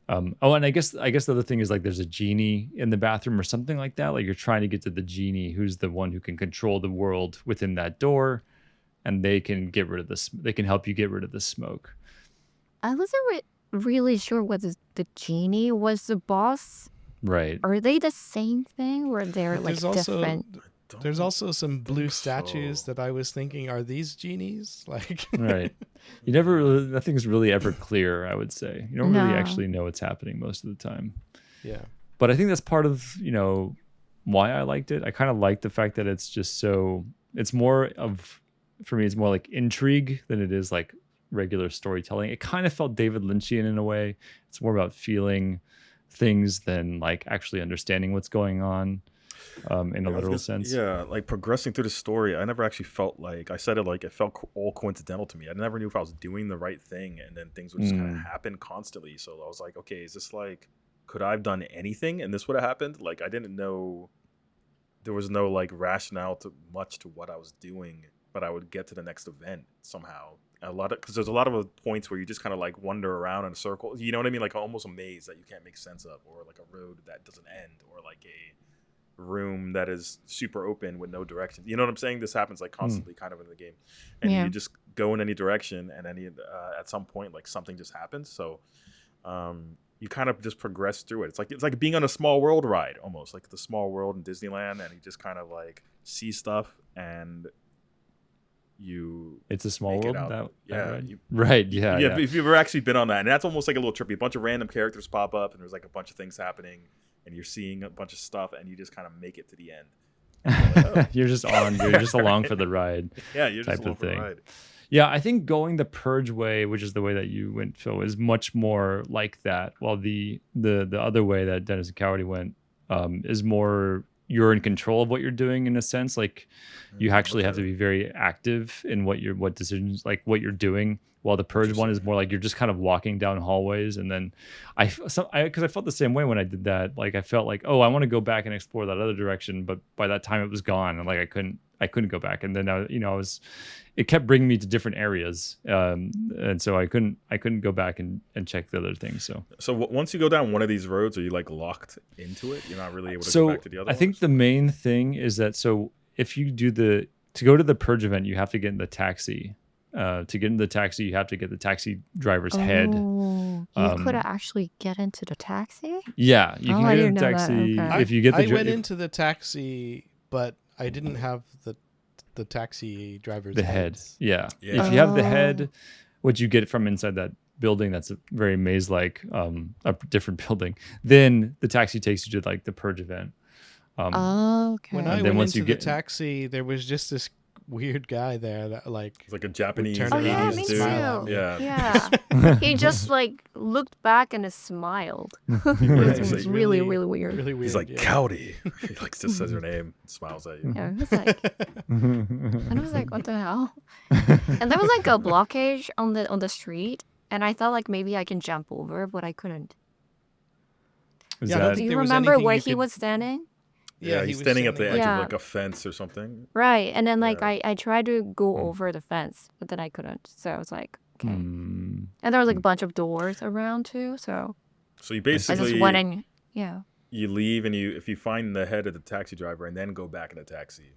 Oh, and I guess the other thing is like there's a genie in the bathroom or something like that. Like you're trying to get to the genie, who's the one who can control the world within that door, and they can get rid of this. They can help you get rid of the smoke. I wasn't really sure whether the genie was the boss. Right. Are they the same thing, or they're But like different? There's also some blue so. statues that I was thinking, are these genies? Like, Right. You never really, nothing's really ever clear, I would say. You don't really No. actually know what's happening most of the time. yeah. But I think that's part of, you know, why I liked it. I kind of like the fact that it's just so, it's more of, for me, it's more like intrigue than it is like regular storytelling. It kind of felt David Lynchian in a way. It's more about feeling things than like actually understanding what's going on in a literal sense. Yeah, like progressing through the story, I never actually felt like, I said it like it felt all coincidental to me. I never knew if I was doing the right thing, and then things would just kind of happen constantly. So I was like, okay, is this like, could I have done anything and this would have happened? Like I didn't know, there was no like rationale to much to what I was doing, but I would get to the next event somehow. Because there's a lot of points where you just kind of like wander around in a circle. You know what I mean? Like almost a maze that you can't make sense of, or like a road that doesn't end, or like a room that is super open with no direction. You know what I'm saying? This happens like constantly kind of in the game, and you just go in any direction, and at some point like something just happens. So you kind of just progress through it. It's like being on a Small World ride, almost like the Small World in Disneyland, and you just kind of like see stuff, and it's a small world. Right. Yeah. If you've ever actually been on that, and that's almost like a little trippy. A bunch of random characters pop up, and there's like a bunch of things happening, and you're seeing a bunch of stuff, and you just kind of make it to the end. You're, like, oh. You're just along for the ride. Yeah, you're just type along of for the thing. ride. Yeah, I think going the purge way, which is the way that you went, Phil, is much more like that. While the other way that Dennis and Kaori went is more, you're in control of what you're doing in a sense. Like you actually have to be very active in what decisions, like what you're doing. While the purge one is more like you're just kind of walking down hallways. And then because I felt the same way when I did that. Like I felt like, oh, I want to go back and explore that other direction, but by that time it was gone, and like I couldn't go back. And then it kept bringing me to different areas, and so I couldn't go back and check the other things. So once you go down one of these roads, are you like locked into it? You're not really able to go back to the other. I think the main thing is that if you do to go to the purge event, you have to get in the taxi. To get in the taxi, you have to get the taxi driver's head You could actually get into the taxi? Yeah, you can I get in didn't a know that. taxi Okay. if you get the. I went into the taxi, but I didn't have the taxi driver's the head. heads. Yeah. Yeah. If you have the Oh. head, what you get from inside that building, that's a very maze-like, a different building. Then the taxi takes you to like the purge event. Okay. When And I then went once into you the get- taxi, there was just this weird guy there that like It's like a Japanese. turn Oh around yeah, and me dude. too. smile at me. Yeah. Yeah. He just like looked back and smiled. Right. It He's was like, really, really weird. Really weird. He's like, yeah. Kaori. He like just says her name, smiles at you. Yeah, it was like, and I was like, what the hell? And there was like a blockage on the street, and I thought like maybe I can jump over, but I couldn't. Is Yeah, I don't that Do think you there was remember anything where you he could- was standing? Yeah, he he's was standing at the edge Yeah. of like a fence or something. Right, and then like Yeah. I tried to go Hmm. over the fence, but then I couldn't. So I was like, okay. Hmm. And there was like a bunch of doors around too, so So you I basically just went in. Yeah. you leave and if you find the head of the taxi driver and then go back in the taxi.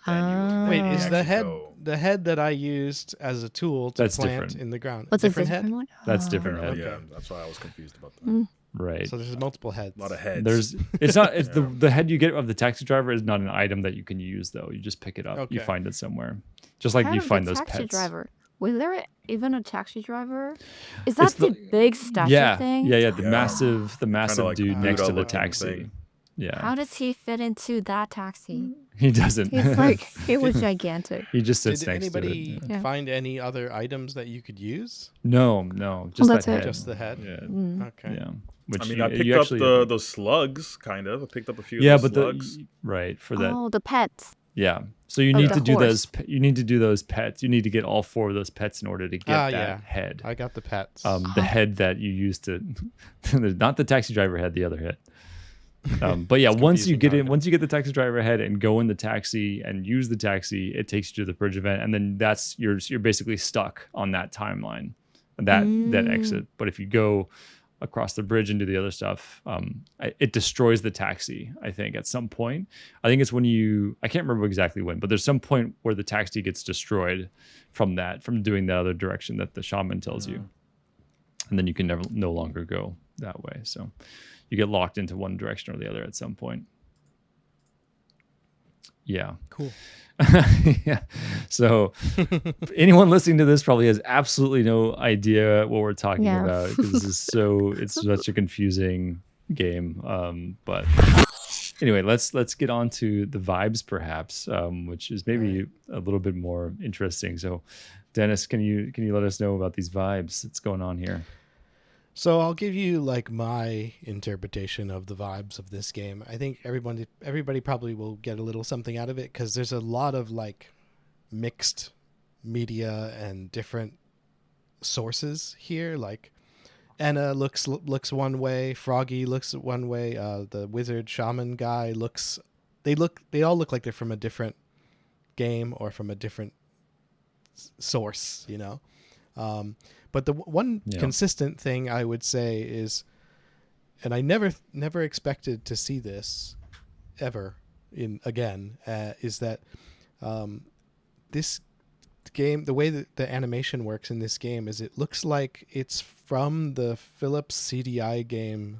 Then you Wait, then you is the actually head go. the head that I used as a tool to That's plant different. in the ground? What's different a head? different one? That's Oh. different Apparently, head. yeah, that's why I was confused about that. Mm. Right. So there's multiple heads. A lot of heads. There's it's not it's Yeah. the head you get of the taxi driver is not an item that you can use though. You just pick it up. You Okay. find it somewhere. Just like Kind you of find the those taxi pets. driver. Was there even a taxi driver? Is that It's the, the- big statue Yeah, thing? yeah, the Yeah. massive like dude next to the Buddha-looking taxi. thing. Yeah. How does he fit into that taxi? He doesn't. He's like, he was gigantic. he just sits Did next anybody to it. Yeah. find any other items that you could use? No, just that's that it. head. Just the head? Yeah. Mm. Okay. Yeah. Which I mean, you, I picked you up actually, those slugs, kind of. I picked up a few yeah, of those but slugs. right for that. Oh, the pets. Yeah. So you Oh, need the to do horse. those. You need to do those pets. You need to get all 4 of those pets in order to get Ah, that yeah. head. I got the pets. The head that you used to, not the taxi driver head, the other head. But yeah, It's once you confusing get now, in, yeah. once you get the taxi driver head and go in the taxi and use the taxi, it takes you to the purge event, and then that's you're basically stuck on that timeline, that exit. But if you go across the bridge and do the other stuff, it destroys the taxi. I think at some point, I think it's when I can't remember exactly when, but there's some point where the taxi gets destroyed from doing the other direction that the shaman tells you, and then you can no longer go that way. So you get locked into one direction or the other at some point. Yeah. Cool. Yeah. So anyone listening to this probably has absolutely no idea what we're talking Yeah. about because it's such a confusing game. But anyway, let's get on to the vibes perhaps, which is maybe a little bit more interesting. So Dennis, can you let us know about these vibes that's going on here? So I'll give you like my interpretation of the vibes of this game. I think everybody probably will get a little something out of it because there's a lot of like mixed media and different sources here. Like ENA looks one way, Froggy looks one way, the wizard shaman guy they all look like they're from a different game or from a different source, you know. But the one consistent thing I would say is, and I never expected to see this ever again, is that this game, the way that the animation works in this game is it looks like it's from the Philips CDI game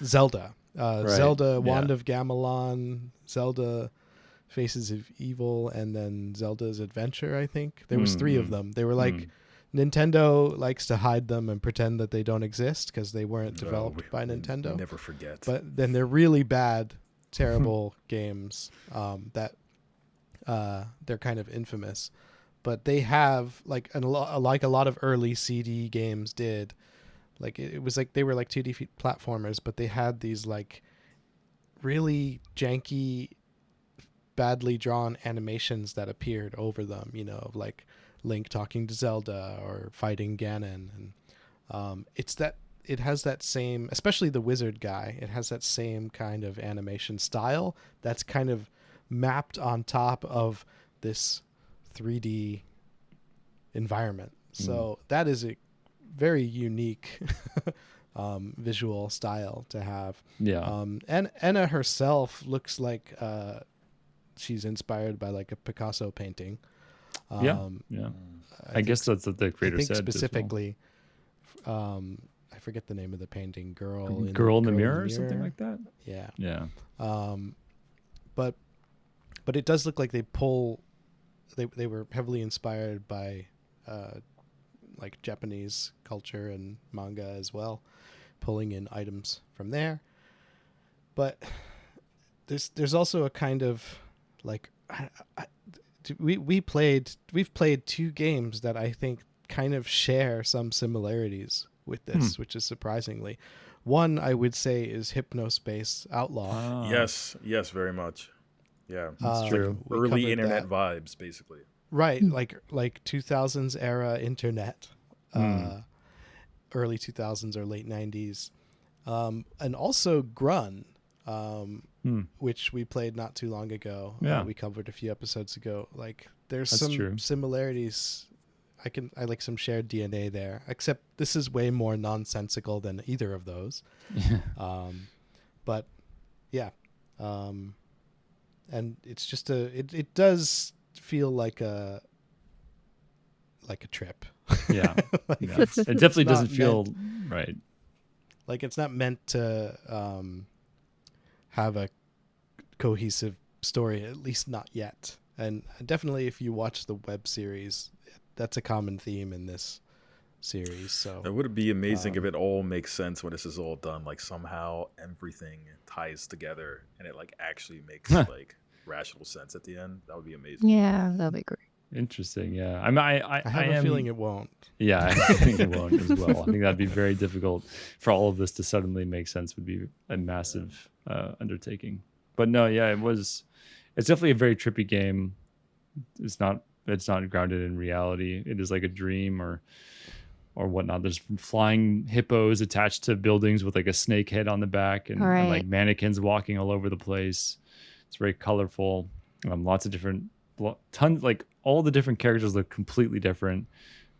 Zelda. Zelda Wand of Gamelon, Zelda Faces of Evil, and then Zelda's Adventure, I think. There was 3 of them. They were like... Nintendo likes to hide them and pretend that they don't exist because they weren't developed by Nintendo. We never forget. But then they're really bad, terrible games that they're kind of infamous. But they have like a lot of early CD games did. Like it was like they were like 2D platformers, but they had these like really janky, badly drawn animations that appeared over them. You know, of like Link talking to Zelda or fighting Ganon, and it has that same, especially the wizard guy, it has that same kind of animation style that's kind of mapped on top of this 3D environment. So that is a very unique visual style to have. Yeah. And ENA herself looks like she's inspired by like a Picasso painting. Yeah. I guess that's what the creator I think said. specifically, I forget the name of the painting. Girl in the Mirror or something like that. Yeah. Yeah. But it does look like they were heavily inspired by like Japanese culture and manga as well, pulling in items from there. But there's also a kind of like we've played two games that I think kind of share some similarities with this, which is surprisingly. One I would say is Hypnospace Outlaw. Yes, very much. Yeah, that's true. Early internet vibes, basically. Right, like 2000s era internet, early 2000s or late 90s, and also Grunn, which we played not too long ago. We covered a few episodes ago. Like there's some similarities. I like some shared DNA there, except this is way more nonsensical than either of those. But yeah. And it's just it does feel like a trip. Yeah. It definitely doesn't feel right. Like it's not meant to have a cohesive story, at least not yet. And definitely if you watch the web series, that's a common theme in this series. So it would be amazing if it all makes sense when this is all done. Like somehow everything ties together and it like actually makes like rational sense at the end. That would be amazing. Yeah, that'd be great. Interesting. Yeah. I have a feeling it won't. Yeah, I think it won't as well. I think that'd be very difficult for all of this to suddenly make sense. Would be a massive undertaking. But no, yeah, it's definitely a very trippy game. It's not grounded in reality. It is like a dream or whatnot. There's flying hippos attached to buildings with like a snake head on the back and like mannequins walking all over the place. It's very colorful. Lots of different tons, like all the different characters look completely different.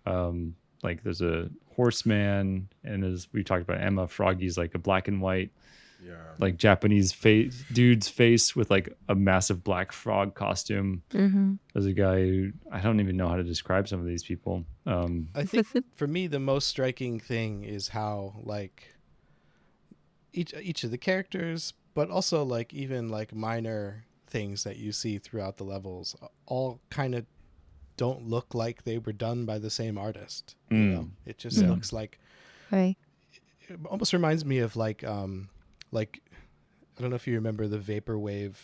Like there's a horseman, and as we talked about, Emma, Froggy's like a black and white, like Japanese dude's face with like a massive black frog costume. There's a guy who I don't even know how to describe some of these people. I think for me the most striking thing is how like each of the characters, but also like even like minor things that you see throughout the levels all kind of don't look like they were done by the same artist. You know? It just looks like it almost reminds me of like I don't know if you remember the vaporwave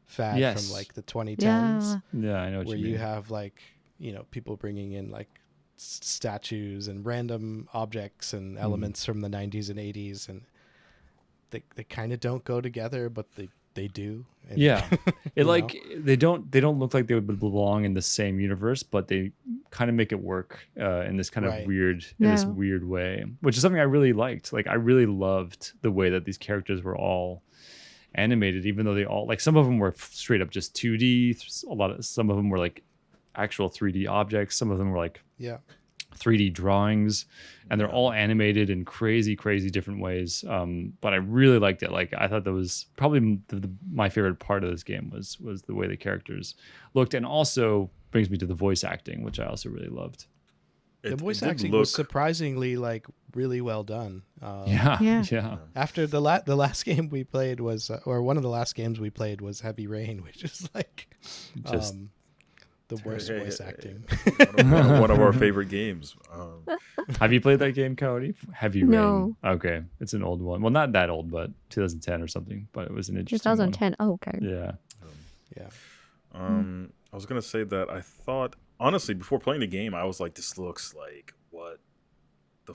fad from like the 2010s. Yeah, I know what where you mean. you have like, you know, people bringing in like statues and random objects and elements from the 90s and 80s, and they kind of don't go together, but they do. And, it like they don't look like they would belong in the same universe, but they kind of make it work in this kind of weird this weird way, which is something I really liked. Like I really loved the way that these characters were all animated, even though they all like some of them were straight up just 2D. Some of them were like actual 3D objects. Some of them were like 3D drawings, and they're all animated in crazy different ways. But I really liked it. Like I thought that was probably my favorite part of this game was the way the characters looked, and also brings me to the voice acting, which I also really loved. The voice acting was surprisingly like really well done. After the last game we played was, or one of the last games we played was Heavy Rain, which is like just the worst voice acting. One of our favorite games. Have you played that game, Kaori? Heavy Rain? Okay, it's an old one. Well, not that old, but 2010 or something. But it was an interesting 2010. one. Oh, okay. Yeah. I was gonna say that I thought, honestly, before playing the game, I was like, this looks like what the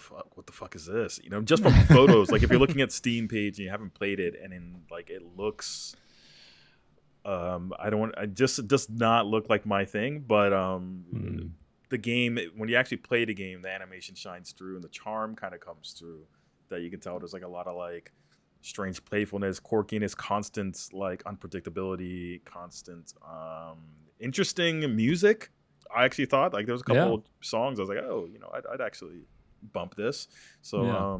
fuck is this? You know, just from photos. Like if you're looking at Steam page and you haven't played it, and then like it looks. It does not look like my thing, but the game, when you actually play the game, the animation shines through and the charm kind of comes through, that you can tell there's like a lot of like strange playfulness, quirkiness, constant like unpredictability, constant interesting music. I actually thought like there was a couple of songs I was like, oh, you know, I'd actually bump this. So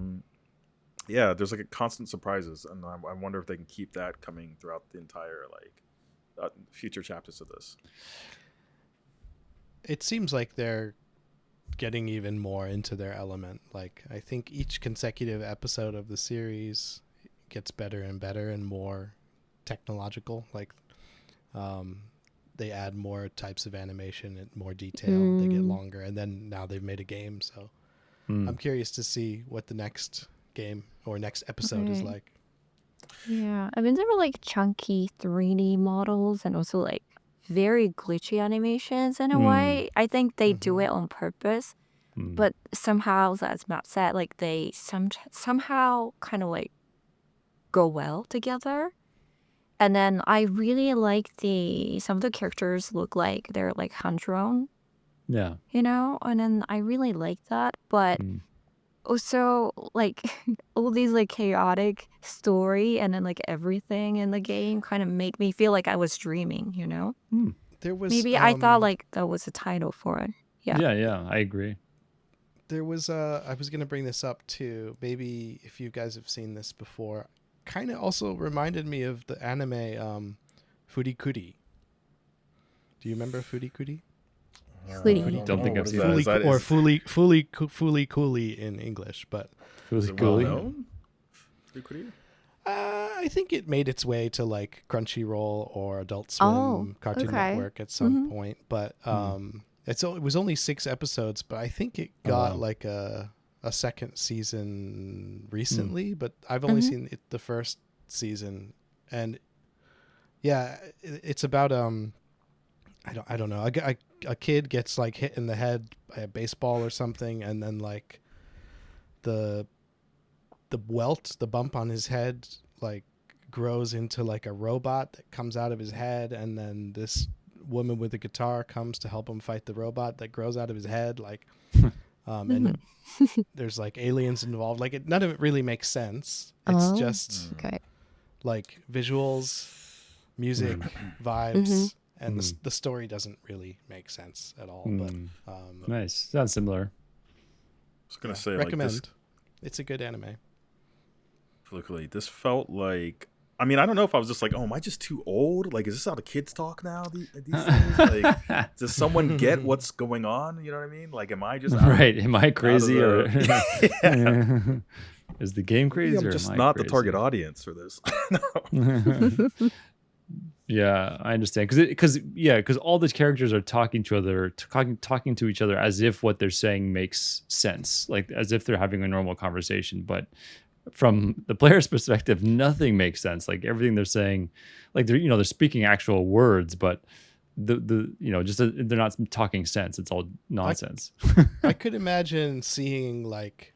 there's like a constant surprises, and I wonder if they can keep that coming throughout the entire like future chapters of this. It seems like they're getting even more into their element. Like I think each consecutive episode of the series gets better and better and more technological. Like they add more types of animation and more detail. They get longer, and then now they've made a game. So I'm curious to see what the next game or next episode is like. Yeah, I mean, there were like chunky 3D models and also like very glitchy animations in a way. I think they do it on purpose, but somehow, as Matt said, like they somehow kind of like go well together. And then I really like some of the characters look like they're like hand-drawn, Yeah. you know? And then I really like that. But also like all these like chaotic story and then like everything in the game kind of make me feel like I was dreaming, you know? There was Maybe I thought like that was a title for it. Yeah. Yeah, I agree. There was I was gonna bring this up too. Maybe if you guys have seen this before, kind of also reminded me of the anime Furikuri. Do you remember Furikuri? Don't think I've seen that. Or Fooly Cooly in English, but I think it made its way to like Crunchyroll or Adult Swim, Cartoon Network at some point. But it was only 6 episodes, but I think it got like a second season recently. But I've only seen the first season, and yeah, it's about I don't know. A kid gets like hit in the head by a baseball or something, and then like the bump on his head like grows into like a robot that comes out of his head, and then this woman with a guitar comes to help him fight the robot that grows out of his head. Like, and there's like aliens involved. Like none of it really makes sense. It's just like visuals, music, vibes. And the story doesn't really make sense at all. But nice. Sounds similar. I was gonna say, recommend. Like this, it's a good anime. Luckily, this felt like. I mean, I don't know if I was just like, oh, am I just too old? Like, is this how the kids talk now? These days? Like, does someone get what's going on? You know what I mean? Like, am I just right? Am I crazy or is the game crazy? I'm just not the target audience for this. Yeah, I understand because all the characters are talking to each other as if what they're saying makes sense, like as if they're having a normal conversation. But from the player's perspective, nothing makes sense. Like everything they're saying, like they're speaking actual words, but they're not talking sense. It's all nonsense. I could imagine seeing like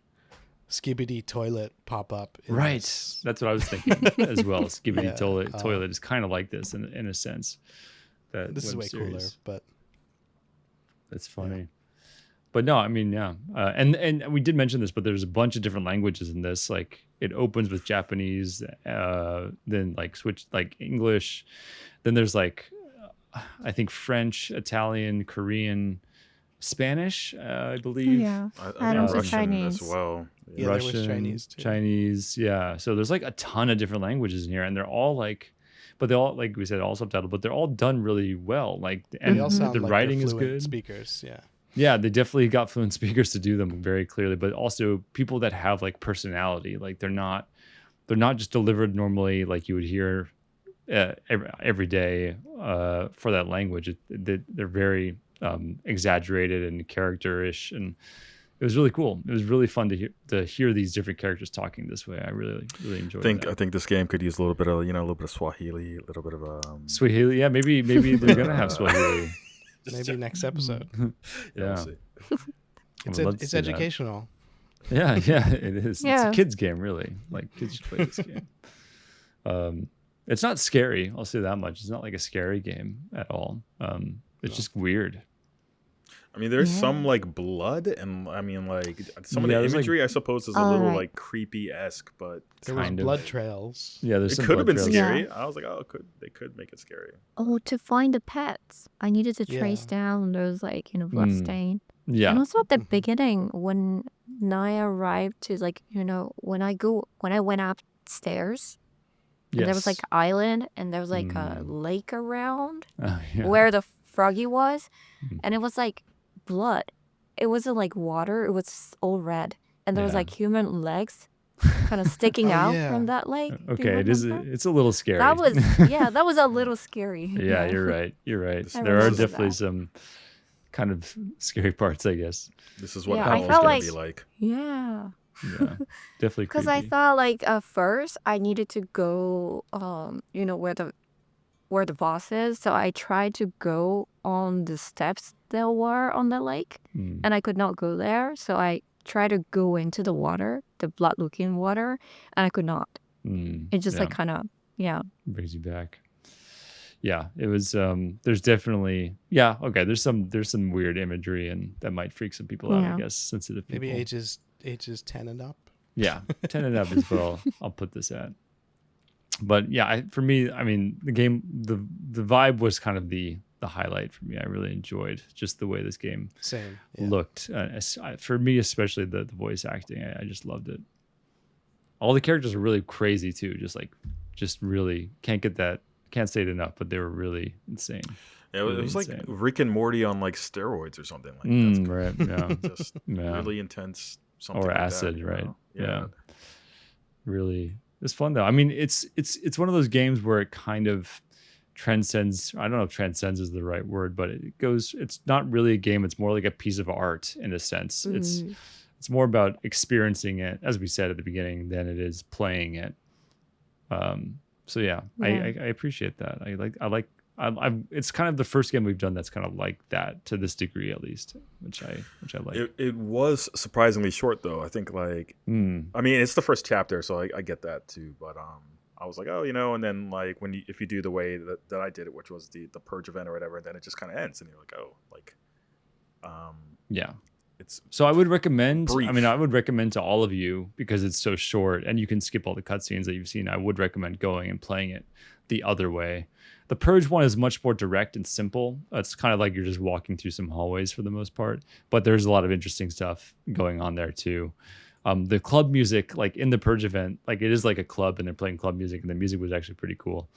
Skibidi Toilet pop up. Right. That's what I was thinking as well. Skibidi Toilet is kind of like this in a sense. That this is way cooler, but that's funny. Yeah. But no, I mean, yeah. And we did mention this, but there's a bunch of different languages in this. Like it opens with Japanese, then like switch like English. Then there's like, I think French, Italian, Korean, Spanish, I believe. Yeah. I think Russian Chinese as well. Yeah, Russian, there was Chinese too. Chinese, yeah. So there's like a ton of different languages in here, and they're all like, but they all, like we said, all subtitled, but they're all done really well. Like, and they all sound the like writing is fluent good. Speakers, yeah. Yeah, they definitely got fluent speakers to do them very clearly, but also people that have like personality. Like they're not just delivered normally like you would hear every day for that language. They're very exaggerated and character-ish, and it was really cool. It was really fun to hear these different characters talking this way. I really enjoyed it. I think this game could use a little bit of Swahili, a little bit of Swahili. Yeah, maybe they're gonna have Swahili. Maybe next episode. Yeah, it's educational. Yeah, it is. Yeah. It's a kids game, really. Like kids should play this game. It's not scary. I'll say that much. It's not like a scary game at all. It's just weird. I mean, there's some like blood, and I mean, like some of the imagery, I suppose, is a little like creepy-esque, but there was blood trails. Yeah, there's it some could have been trails. scary. Yeah. I was like, they could make it scary. Oh, to find the pets, I needed to trace down those like blood stain. Yeah, And also at the beginning when Naya arrived to like when I went upstairs. And there was like an island, and there was like a lake around where the froggy was, and it was like blood it wasn't like water, it was all red. And there was Yeah. like human legs kind of sticking Oh, out yeah. from that lake. Do you Okay, it is. remember? It's a little scary. That was that was a little scary. Yeah, you're right. You're right. This- I There are remember definitely that. some kind of scary parts, I guess. This is what Yeah, hell I is felt gonna like be like. yeah. Yeah, definitely Because I creepy. thought like at first I needed to go where the boss is. So I tried to go on the steps there were on the lake, Mm, and I could not go there. So I tried to go into the water, the blood looking water, and I could not. It just yeah, like kind of brings you back. Yeah, it was. There's definitely. Yeah, okay. There's some weird imagery, and that might freak some people out. I Yeah. guess sensitive people. Maybe ages 10 and up. Yeah, 10 and up is what I'll put this at. But yeah, for me, I mean, the game, the vibe was kind of the highlight for me. I really enjoyed just the way this game Same. Yeah. looked. For me, especially the voice acting, I just loved it. All the characters are really crazy too. Just really can't say it enough, but they were really insane. Yeah, it Really was like insane. Rick and Morty on like steroids or something like that. Right. Yeah. Just Yeah. really intense. Something Or like that, acid, you right? know? Yeah. Really, it's fun though. I mean, it's one of those games where it kind of transcends. I don't know if transcends is the right word, but it's not really a game. It's more like a piece of art in a sense. It's more about experiencing it, as we said at the beginning, than it is playing it. So yeah, I appreciate that. It's kind of the first game we've done that's kind of like that to this degree, at least, which I like. It was surprisingly short though. I think like I mean it's the first chapter, so I get that too. But I was like, oh, and then like if you do the way that I did it, which was the purge event or whatever, then it just kind of ends, and you're like, oh, like Yeah. it's So I would recommend. brief. I mean, I would recommend to all of you, because it's so short and you can skip all the cutscenes that you've seen. I would recommend going and playing it the other way. The Purge one is much more direct and simple. It's kind of like you're just walking through some hallways for the most part, but there's a lot of interesting stuff going on there too. The club music, like in the Purge event, like it is like a club and they're playing club music, and the music was actually pretty cool.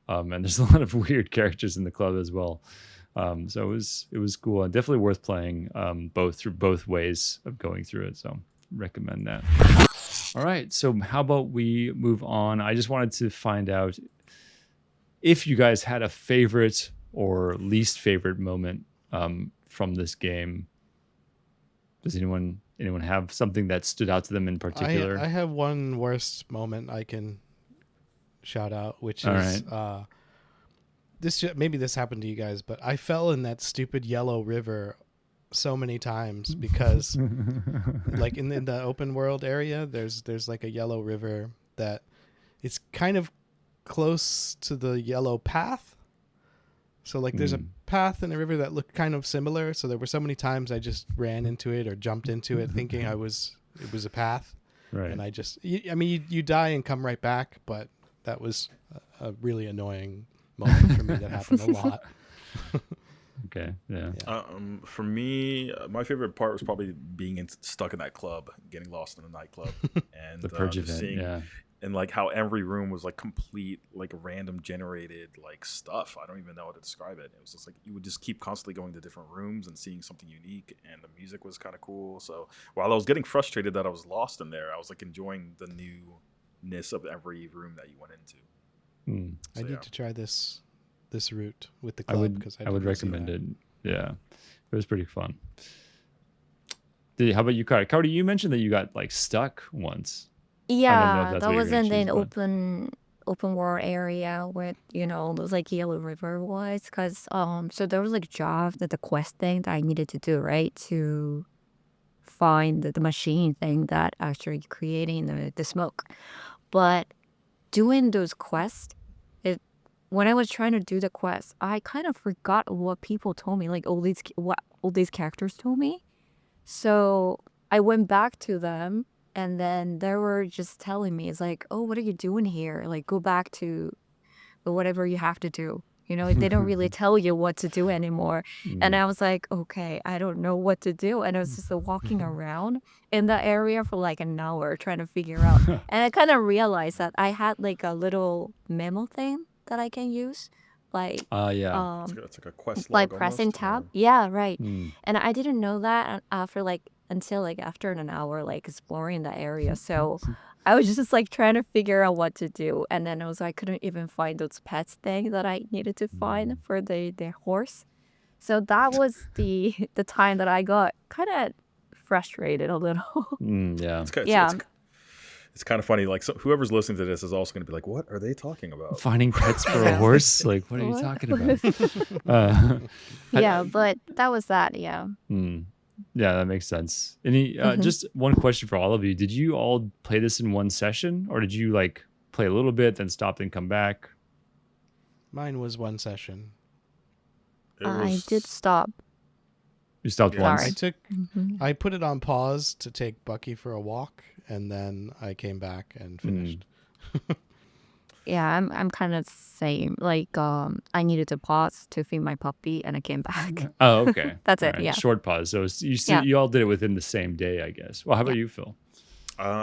And there's a lot of weird characters in the club as well. So it was cool and definitely worth playing both ways of going through it. So recommend that. All right. So how about we move on? I just wanted to find out if you guys had a favorite or least favorite moment from this game. Does anyone have something that stood out to them in particular? I have one worst moment I can shout out, which All is maybe this happened to you guys, but I fell in that stupid yellow river so many times because like in the open world area, there's like a yellow river that it's kind of close to the yellow path. So like there's a path in the river that looked kind of similar. So there were so many times I just ran into it or jumped into it thinking it was a path. Right. And I just, you die and come right back. But that was a really annoying moment for me that happened a lot. Okay. Yeah. For me, my favorite part was probably being stuck in that club, getting lost in a nightclub, and The Purge just event. seeing Yeah. and like how every room was like complete like random generated like stuff. I don't even know how to describe it. It was just like you would just keep constantly going to different rooms and seeing something unique, and the music was kind of cool. So while I was getting frustrated that I was lost in there, I was like enjoying the newness of every room that you went into. I need to try this route with the I club would because I would recommend it. Yeah, it was pretty fun. How about you, Kaori? Kaori, you mentioned that you got like stuck once. I don't know if Yeah, that's that what you're was gonna in an choose, but- open world area where those like Yellow River was, because so there was like a job, that the quest thing that I needed to do, right, to find the machine thing that actually creating the smoke. But doing those quests, when I was trying to do the quest, I kind of forgot what people told me, like what all these characters told me. So I went back to them, and then they were just telling me, it's like, oh, what are you doing here? Like, go back to whatever you have to do. They don't really tell you what to do anymore. And I was like, okay, I don't know what to do. And I was just walking around in that area for like an hour trying to figure out. And I kind of realized that I had like a little memo thing that I can use. like Yeah. It's like a quest like log pressing almost. tab. Yeah, right. Mm. And I didn't know that after like until like after an hour like exploring the area. So I was just like trying to figure out what to do, and then I couldn't even find those pets thing that I needed to find for the horse. So that was the time that I got kind of frustrated a little. Yeah. Yeah. It's kind of funny. Like whoever's listening to this is also going to be like, "What are they talking about?" Finding pets for a Yeah. horse? Like, what are you What? talking about? Yeah, but that was that. Yeah. Yeah, that makes sense. Any just one question for all of you. Did you all play this in one session, or did you like play a little bit, then stop, then come back? Mine was one session. I did stop. You stopped Yeah. once? I put it on pause to take Bucky for a walk, and then I came back and finished. Yeah, I'm kind of same. Like I needed to pause to feed my puppy, and I came back. Oh, okay. That's All it. right. Yeah. Short pause. So Yeah. you all did it within the same day, I guess. Well, how about you, Phil?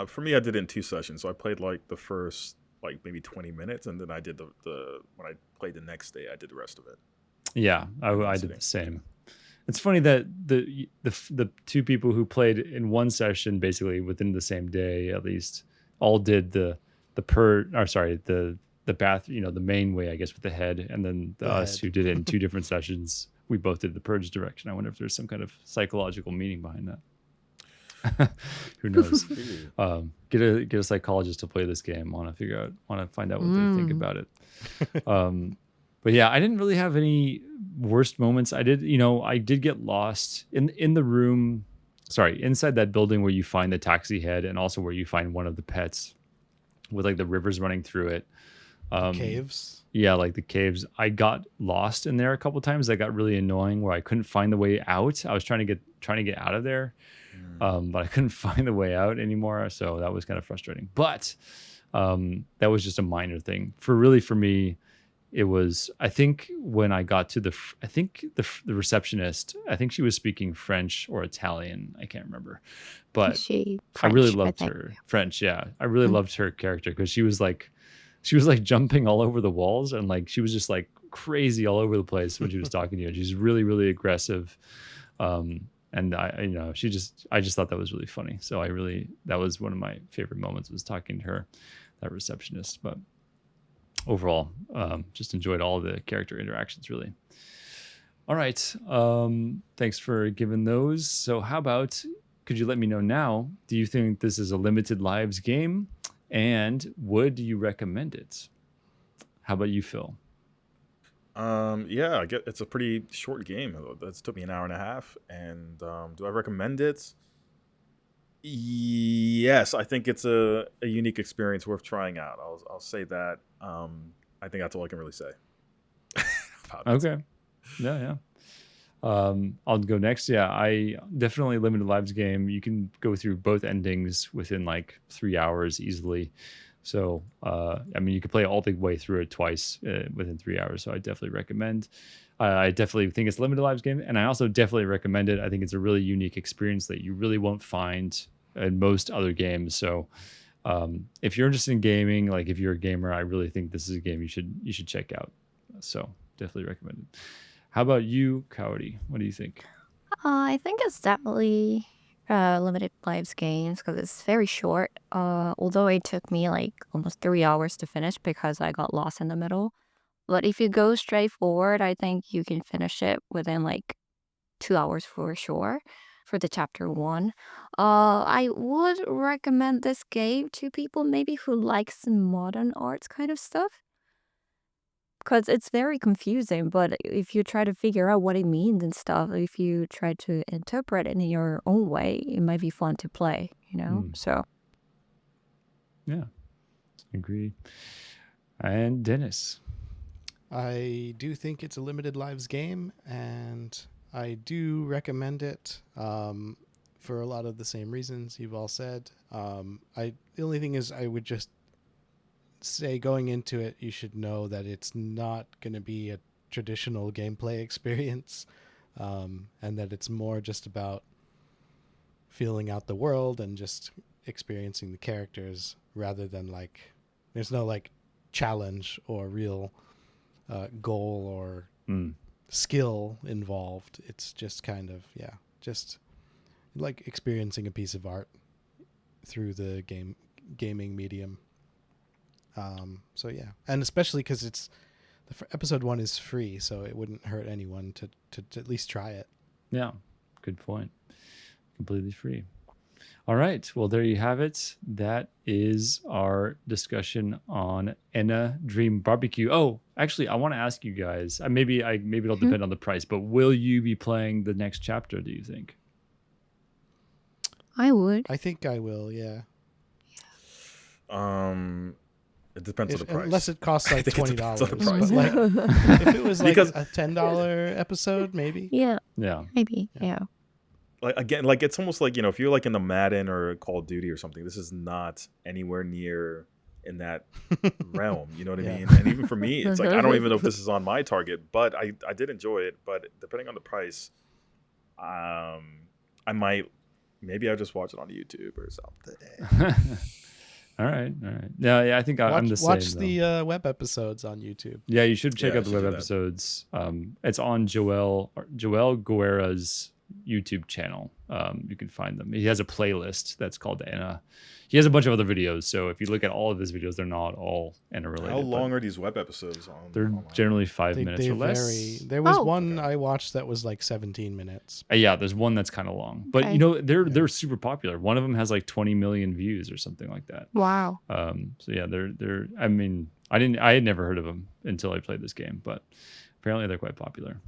For me, I did it in 2 sessions. So I played like the first like maybe 20 minutes, and then I did the when I played the next day, I did the rest of it. Yeah, I did the same. It's funny that the two people who played in one session, basically within the same day, at least, all did the bath, the main way, I guess, with the head, and then us who did it in 2 different sessions, we both did the purge direction. I wonder if there's some kind of psychological meaning behind that. Who knows? Get a psychologist to play this game. Want to find out what they think about it. But yeah, I didn't really have any worst moments. I did get lost in the room. Sorry, inside that building where you find the taxi head, and also where you find one of the pets with like the rivers running through it. Caves. Yeah, like the caves. I got lost in there a couple times. That got really annoying where I couldn't find the way out. I was trying to get out of there, but I couldn't find the way out anymore. So that was kind of frustrating. But that was just a minor thing. For me, it was, I think when I got to the receptionist, I think she was speaking French or Italian. I can't remember, but She I really French, loved think. her French. Yeah. I really loved her character because she was like jumping all over the walls, and like, she was just like crazy all over the place when she was talking to you. And she's really, really aggressive. And I just thought that was really funny. So that was one of my favorite moments, was talking to her, that receptionist. But overall, just enjoyed all the character interactions, really. All right. Thanks for giving those. So how about, could you let me know now, do you think this is a limited lives game, and would you recommend it? How about you, Phil? Yeah, I get it's a pretty short game. That's took me an hour and a half. And do I recommend it? Yes, I think it's a unique experience worth trying out. I'll say that. I think that's all I can really say. Okay. Yeah. I'll go next. Yeah, I definitely limited lives game. You can go through both endings within like 3 hours easily. So, you could play all the way through it twice within 3 hours. So I definitely recommend. I definitely think it's a limited lives game, and I also definitely recommend it. I think it's a really unique experience that you really won't find in most other games. So, if you're interested in gaming, like if you're a gamer, I really think this is a game you should check out. So definitely recommend it. How about you, Kaori? What do you think? I think it's definitely limited lives games because it's very short. Although it took me like almost 3 hours to finish because I got lost in the middle. But if you go straight forward, I think you can finish it within like 2 hours for sure for the chapter 1. I would recommend this game to people maybe who like some modern arts kind of stuff. Because it's very confusing, but if you try to figure out what it means and stuff, if you try to interpret it in your own way, it might be fun to play, So, Yeah, agree. And Dennis. I do think it's a limited lives game, and I do recommend it for a lot of the same reasons you've all said. The only thing is, I would just say going into it, you should know that it's not going to be a traditional gameplay experience, and that it's more just about feeling out the world and just experiencing the characters, rather than like, there's no like challenge or real goal or skill involved. It's just kind of just like experiencing a piece of art through the gaming medium. So yeah, and especially because it's episode 1 is free, so it wouldn't hurt anyone to at least try it. Yeah, good point. Completely free. All right. Well, there you have it. That is our discussion on ENA Dream BBQ. Oh, actually, I want to ask you guys. Maybe it'll depend on the price, but will you be playing the next chapter? Do you think? I would. I think I will. Yeah. It depends on the price. Unless it costs like $20. Like, if it was like a $10 episode, maybe. Yeah. Yeah. Maybe. Yeah. Like again, like it's almost like, if you're like in the Madden or Call of Duty or something, this is not anywhere near in that realm. You know what I mean? And even for me, it's like I don't even know if this is on my target, but I did enjoy it. But depending on the price, I might maybe I'll just watch it on YouTube or something. All right. Yeah, I think I'm the same. Watch the web episodes on YouTube. Yeah, you should check out the web episodes. It's on Joel Guerra's YouTube channel. You can find them. He has a playlist that's called ENA. He has a bunch of other videos, so if you look at all of his videos, they're not all ENA related. How long are these web episodes on? They're online? Generally 5 minutes or less. Vary. There was one I watched that was like 17 minutes. Yeah, there's one that's kind of long, but they're super popular. One of them has like 20 million views or something like that. Wow. So yeah, they're. I mean, I had never heard of them until I played this game, but apparently they're quite popular.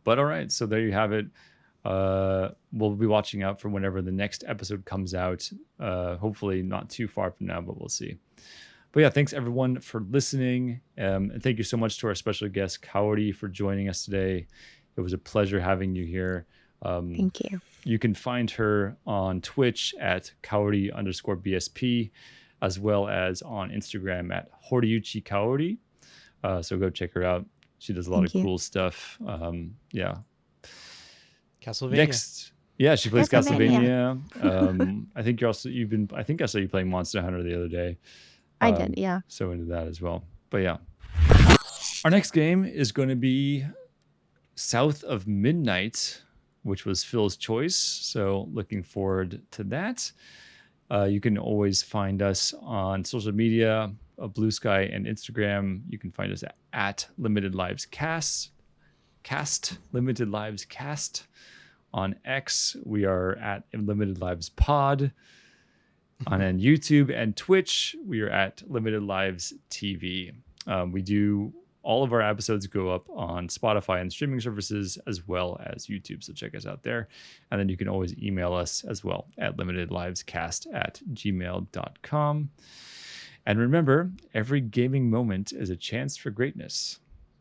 But all right, so there you have it. We'll be watching out for whenever the next episode comes out. Hopefully not too far from now, but we'll see. But yeah, thanks everyone for listening. And thank you so much to our special guest, Kaori, for joining us today. It was a pleasure having you here. Thank you. You can find her on Twitch at Kaori_BSP, as well as on Instagram at Horiuchi Kaori. So go check her out. She does a lot of cool stuff. Yeah. Castlevania. She plays Castlevania. I think I think I saw you playing Monster Hunter the other day. I did, yeah. So into that as well. But yeah. Our next game is going to be South of Midnight, which was Phil's choice. So looking forward to that. You can always find us on social media, Blue Sky and Instagram. You can find us at Limited Lives Cast. Limited Lives Cast. On X, we are at Limited Lives Pod. On YouTube and Twitch, we are at Limited Lives TV. We do all of our episodes go up on Spotify and streaming services as well as YouTube. So check us out there. And then you can always email us as well at limitedlivescast@gmail.com. And remember, every gaming moment is a chance for greatness.